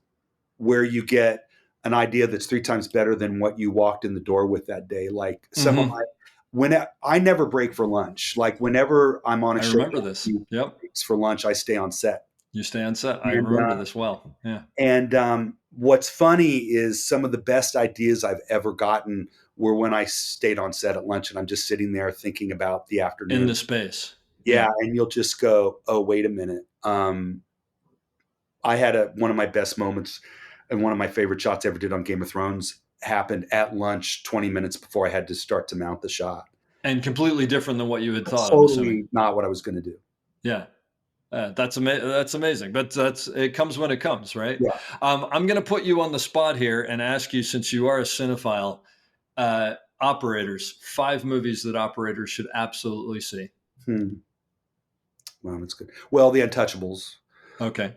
where you get an idea that's 3 times better than what you walked in the door with that day. Like some of my, when I never break for lunch, like whenever I'm on a show, remember this. Yep. For lunch, I stay on set. You stay on set. I remember this well. Yeah. And what's funny is some of the best ideas I've ever gotten were when I stayed on set at lunch and I'm just sitting there thinking about the afternoon. In the space. Yeah. And you'll just go, oh, wait a minute. I had one of my best moments and one of my favorite shots I ever did on Game of Thrones happened at lunch 20 minutes before I had to start to mount the shot. And completely different than what you had thought. Totally not what I was going to do. Yeah. That's amazing. But it comes when it comes, right? Yeah. I'm going to put you on the spot here and ask you, since you are a cinephile, operators, 5 movies that operators should absolutely see. Well, that's good. Well, The Untouchables. Okay.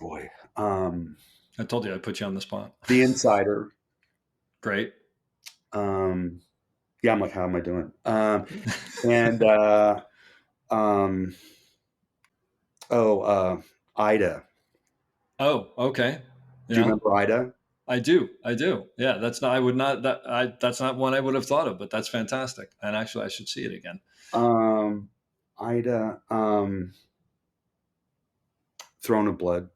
Boy. I told you I'd put you on the spot. The Insider. Great. Yeah, I'm like, how am I doing? Ida. Oh, okay. Do you remember Ida? I do. Yeah, that's not one I would have thought of, but that's fantastic. And actually I should see it again. Ida, Throne of Blood.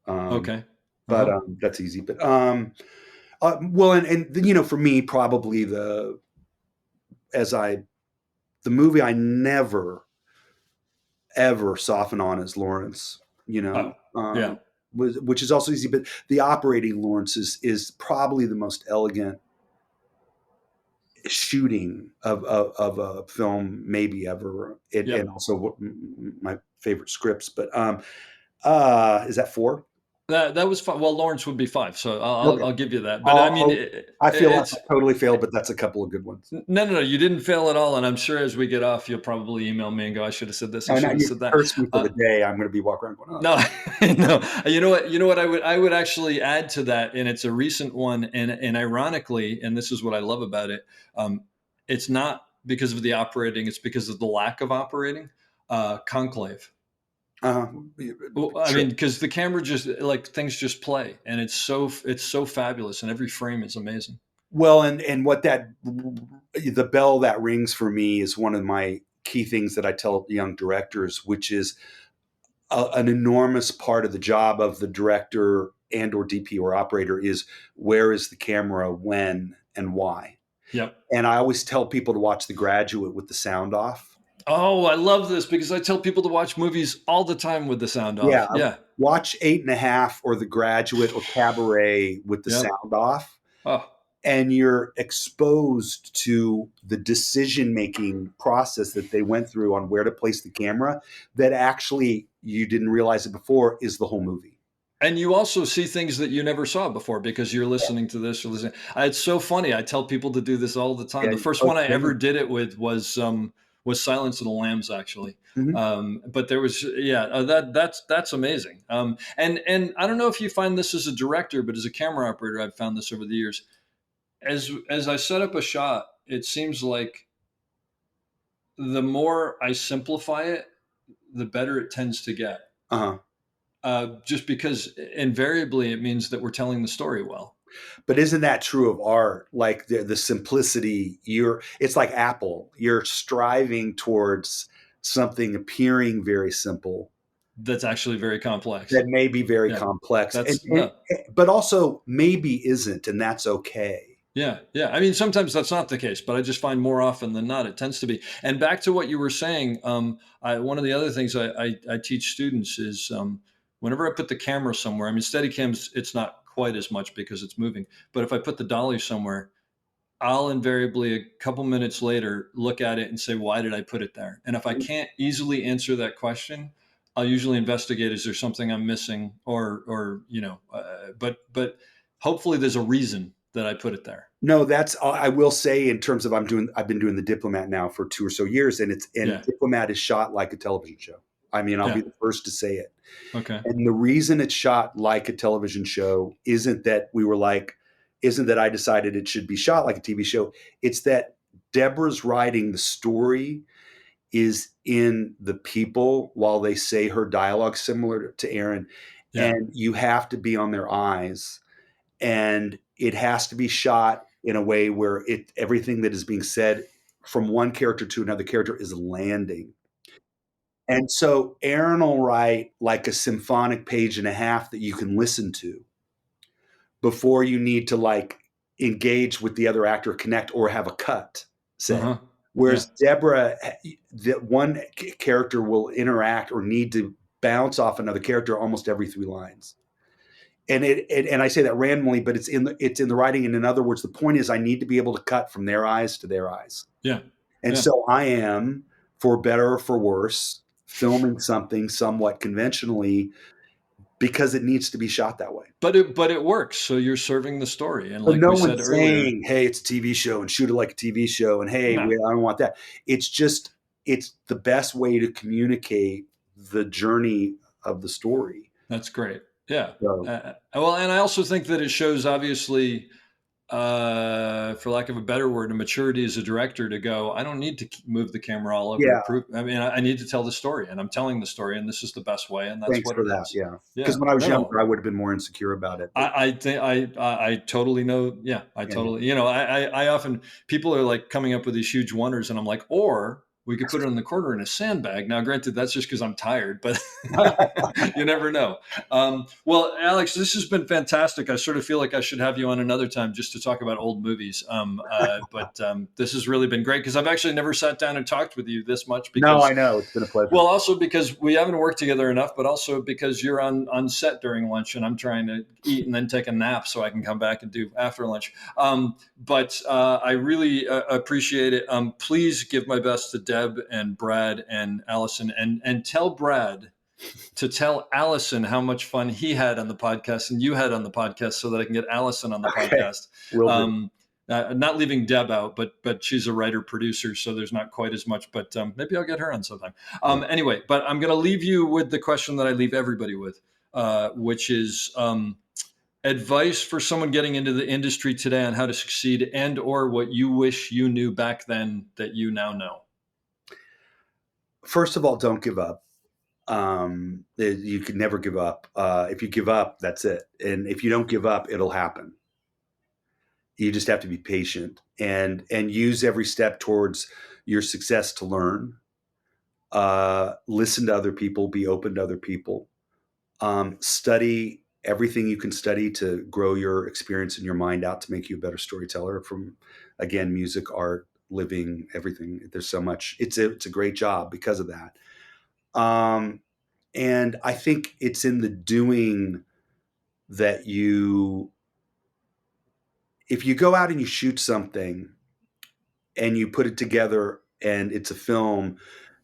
Okay. But that's easy. But well, and for me, probably the movie I never ever soften on is Lawrence. Which is also easy. But the operating Lawrence is probably the most elegant shooting of a film maybe ever. And also my favorite scripts. But is that 4? That was 5. Well, Lawrence would be 5, so I'll give you that. But I mean, I feel like I totally failed, but that's a couple of good ones. No, you didn't fail at all. And I'm sure as we get off, you'll probably email me and go, I should have said this. I should have said that. Curse me for the day. I'm going to be walking around going, no. You know what? I would actually add to that, and it's a recent one. And ironically, and this is what I love about it. It's not because of the operating; it's because of the lack of operating. Conclave. Well, I mean, because the camera just things just play, and it's so fabulous, and every frame is amazing. Well, and what the bell that rings for me is one of my key things that I tell young directors, which is an enormous part of the job of the director and or DP or operator is where is the camera, when, and why. Yep. And I always tell people to watch The Graduate with the sound off. Oh, I love this because I tell people to watch movies all the time with the sound Yeah. off. Yeah. Watch 8.5 or The Graduate or Cabaret with the Yep. sound off. Oh, And you're exposed to the decision-making process that they went through on where to place the camera that actually you didn't realize it before is the whole movie. and you also see things that you never saw before because you're listening to this or listening. It's so funny. I tell people to do this all the time. Yeah, The first one I ever did it with was Silence of the Lambs, actually. Mhm. But there was, that's amazing. And I don't know if you find this as a director, but as a camera operator, I've found this over the years. As I set up a shot, it seems like the more I simplify it, the better it tends to get. Uh-huh. Just because invariably it means that we're telling the story well. But isn't that true of art? Like the simplicity, it's like Apple. You're striving towards something appearing very simple That's actually very complex. that may be very Yeah. complex, That's but also maybe isn't, and that's okay. Yeah. I mean, sometimes that's not the case, but I just find more often than not it tends to be. And back to what you were saying, one of the other things I teach students is whenever I put the camera somewhere. I mean, Steadicams, it's not quite as much because it's moving, but if I put the dolly somewhere, I'll invariably a couple minutes later look at it and say, why did I put it there? And if I can't easily answer that question, I'll usually investigate, is there something I'm missing or but hopefully there's a reason that I put it there. No, I will say in terms of I've been doing The Diplomat now for 2 or so years, and Diplomat is shot like a television show. I mean, I'll be the first to say it. Okay. And the reason it's shot like a television show isn't that I decided it should be shot like a TV show. It's that Deborah's writing the story is in the people while they say her dialogue, similar to Aaron. Yeah. And you have to be on their eyes, and it has to be shot in a way where everything that is being said from one character to another character is landing. And so Aaron will write like a symphonic page and a half that you can listen to before you need to like engage with the other actor, connect, or have a cut say. Uh-huh. Whereas Deborah, that one character will interact or need to bounce off another character almost every 3 lines. And and I say that randomly, but it's in the writing. And in other words, the point is I need to be able to cut from their eyes to their eyes. Yeah. And so I am, for better or for worse, filming something somewhat conventionally because it needs to be shot that way. But it works. So you're serving the story. And like no we said one's earlier, saying, hey, it's a TV show and shoot it like a TV show. And hey, I don't want that. It's just, it's the best way to communicate the journey of the story. That's great. Yeah. So, well, and I also think that it shows, obviously, for lack of a better word, a maturity as a director to go, I don't need to move the camera all over. Yeah. I mean, I need to tell the story, and I'm telling the story, and this is the best way, and that's Thanks what for it that. is. Yeah. Because when I was younger, I would have been more insecure about it. I think I totally know. Yeah, totally. You know, I often, people are like coming up with these huge wonders, and I'm like, or we could put it in the corner in a sandbag. Now, granted, that's just because I'm tired, but you never know. Well, Alex, this has been fantastic. I sort of feel like I should have you on another time just to talk about old movies. But this has really been great because I've actually never sat down and talked with you this much. Because, no, I know. It's been a pleasure. Well, also because we haven't worked together enough, but also because you're on set during lunch and I'm trying to eat and then take a nap so I can come back and do after lunch. But I really appreciate it. Please give my best to Deb and Brad and Allison, and tell Brad to tell Allison how much fun he had on the podcast and you had on the podcast so that I can get Allison on the podcast. Not leaving Deb out, but she's a writer producer, so there's not quite as much, but maybe I'll get her on sometime. Anyway, but I'm going to leave you with the question that I leave everybody with, which is advice for someone getting into the industry today on how to succeed and or what you wish you knew back then that you now know. First of all, don't give up. You can never give up. If you give up, that's it. And if you don't give up, it'll happen. You just have to be patient and use every step towards your success to learn. listen to other people, be open to other people, study everything you can study to grow your experience in your mind out to make you a better storyteller, from, again, music, art, living, everything. There's so much. It's a great job because of that. And I think it's in the doing that if you go out and you shoot something and you put it together and it's a film,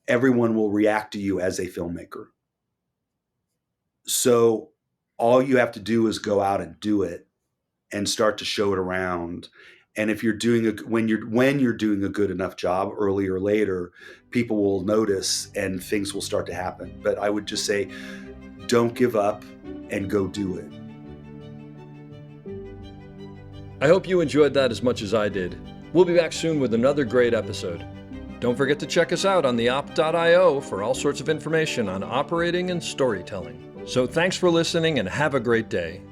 everyone will react to you as a filmmaker. So all you have to do is go out and do it and start to show it around. And if you're doing when you're doing a good enough job, early or later, people will notice and things will start to happen. But I would just say, don't give up and go do it. I hope you enjoyed that as much as I did. We'll be back soon with another great episode. Don't forget to check us out on theop.io for all sorts of information on operating and storytelling. So thanks for listening and have a great day.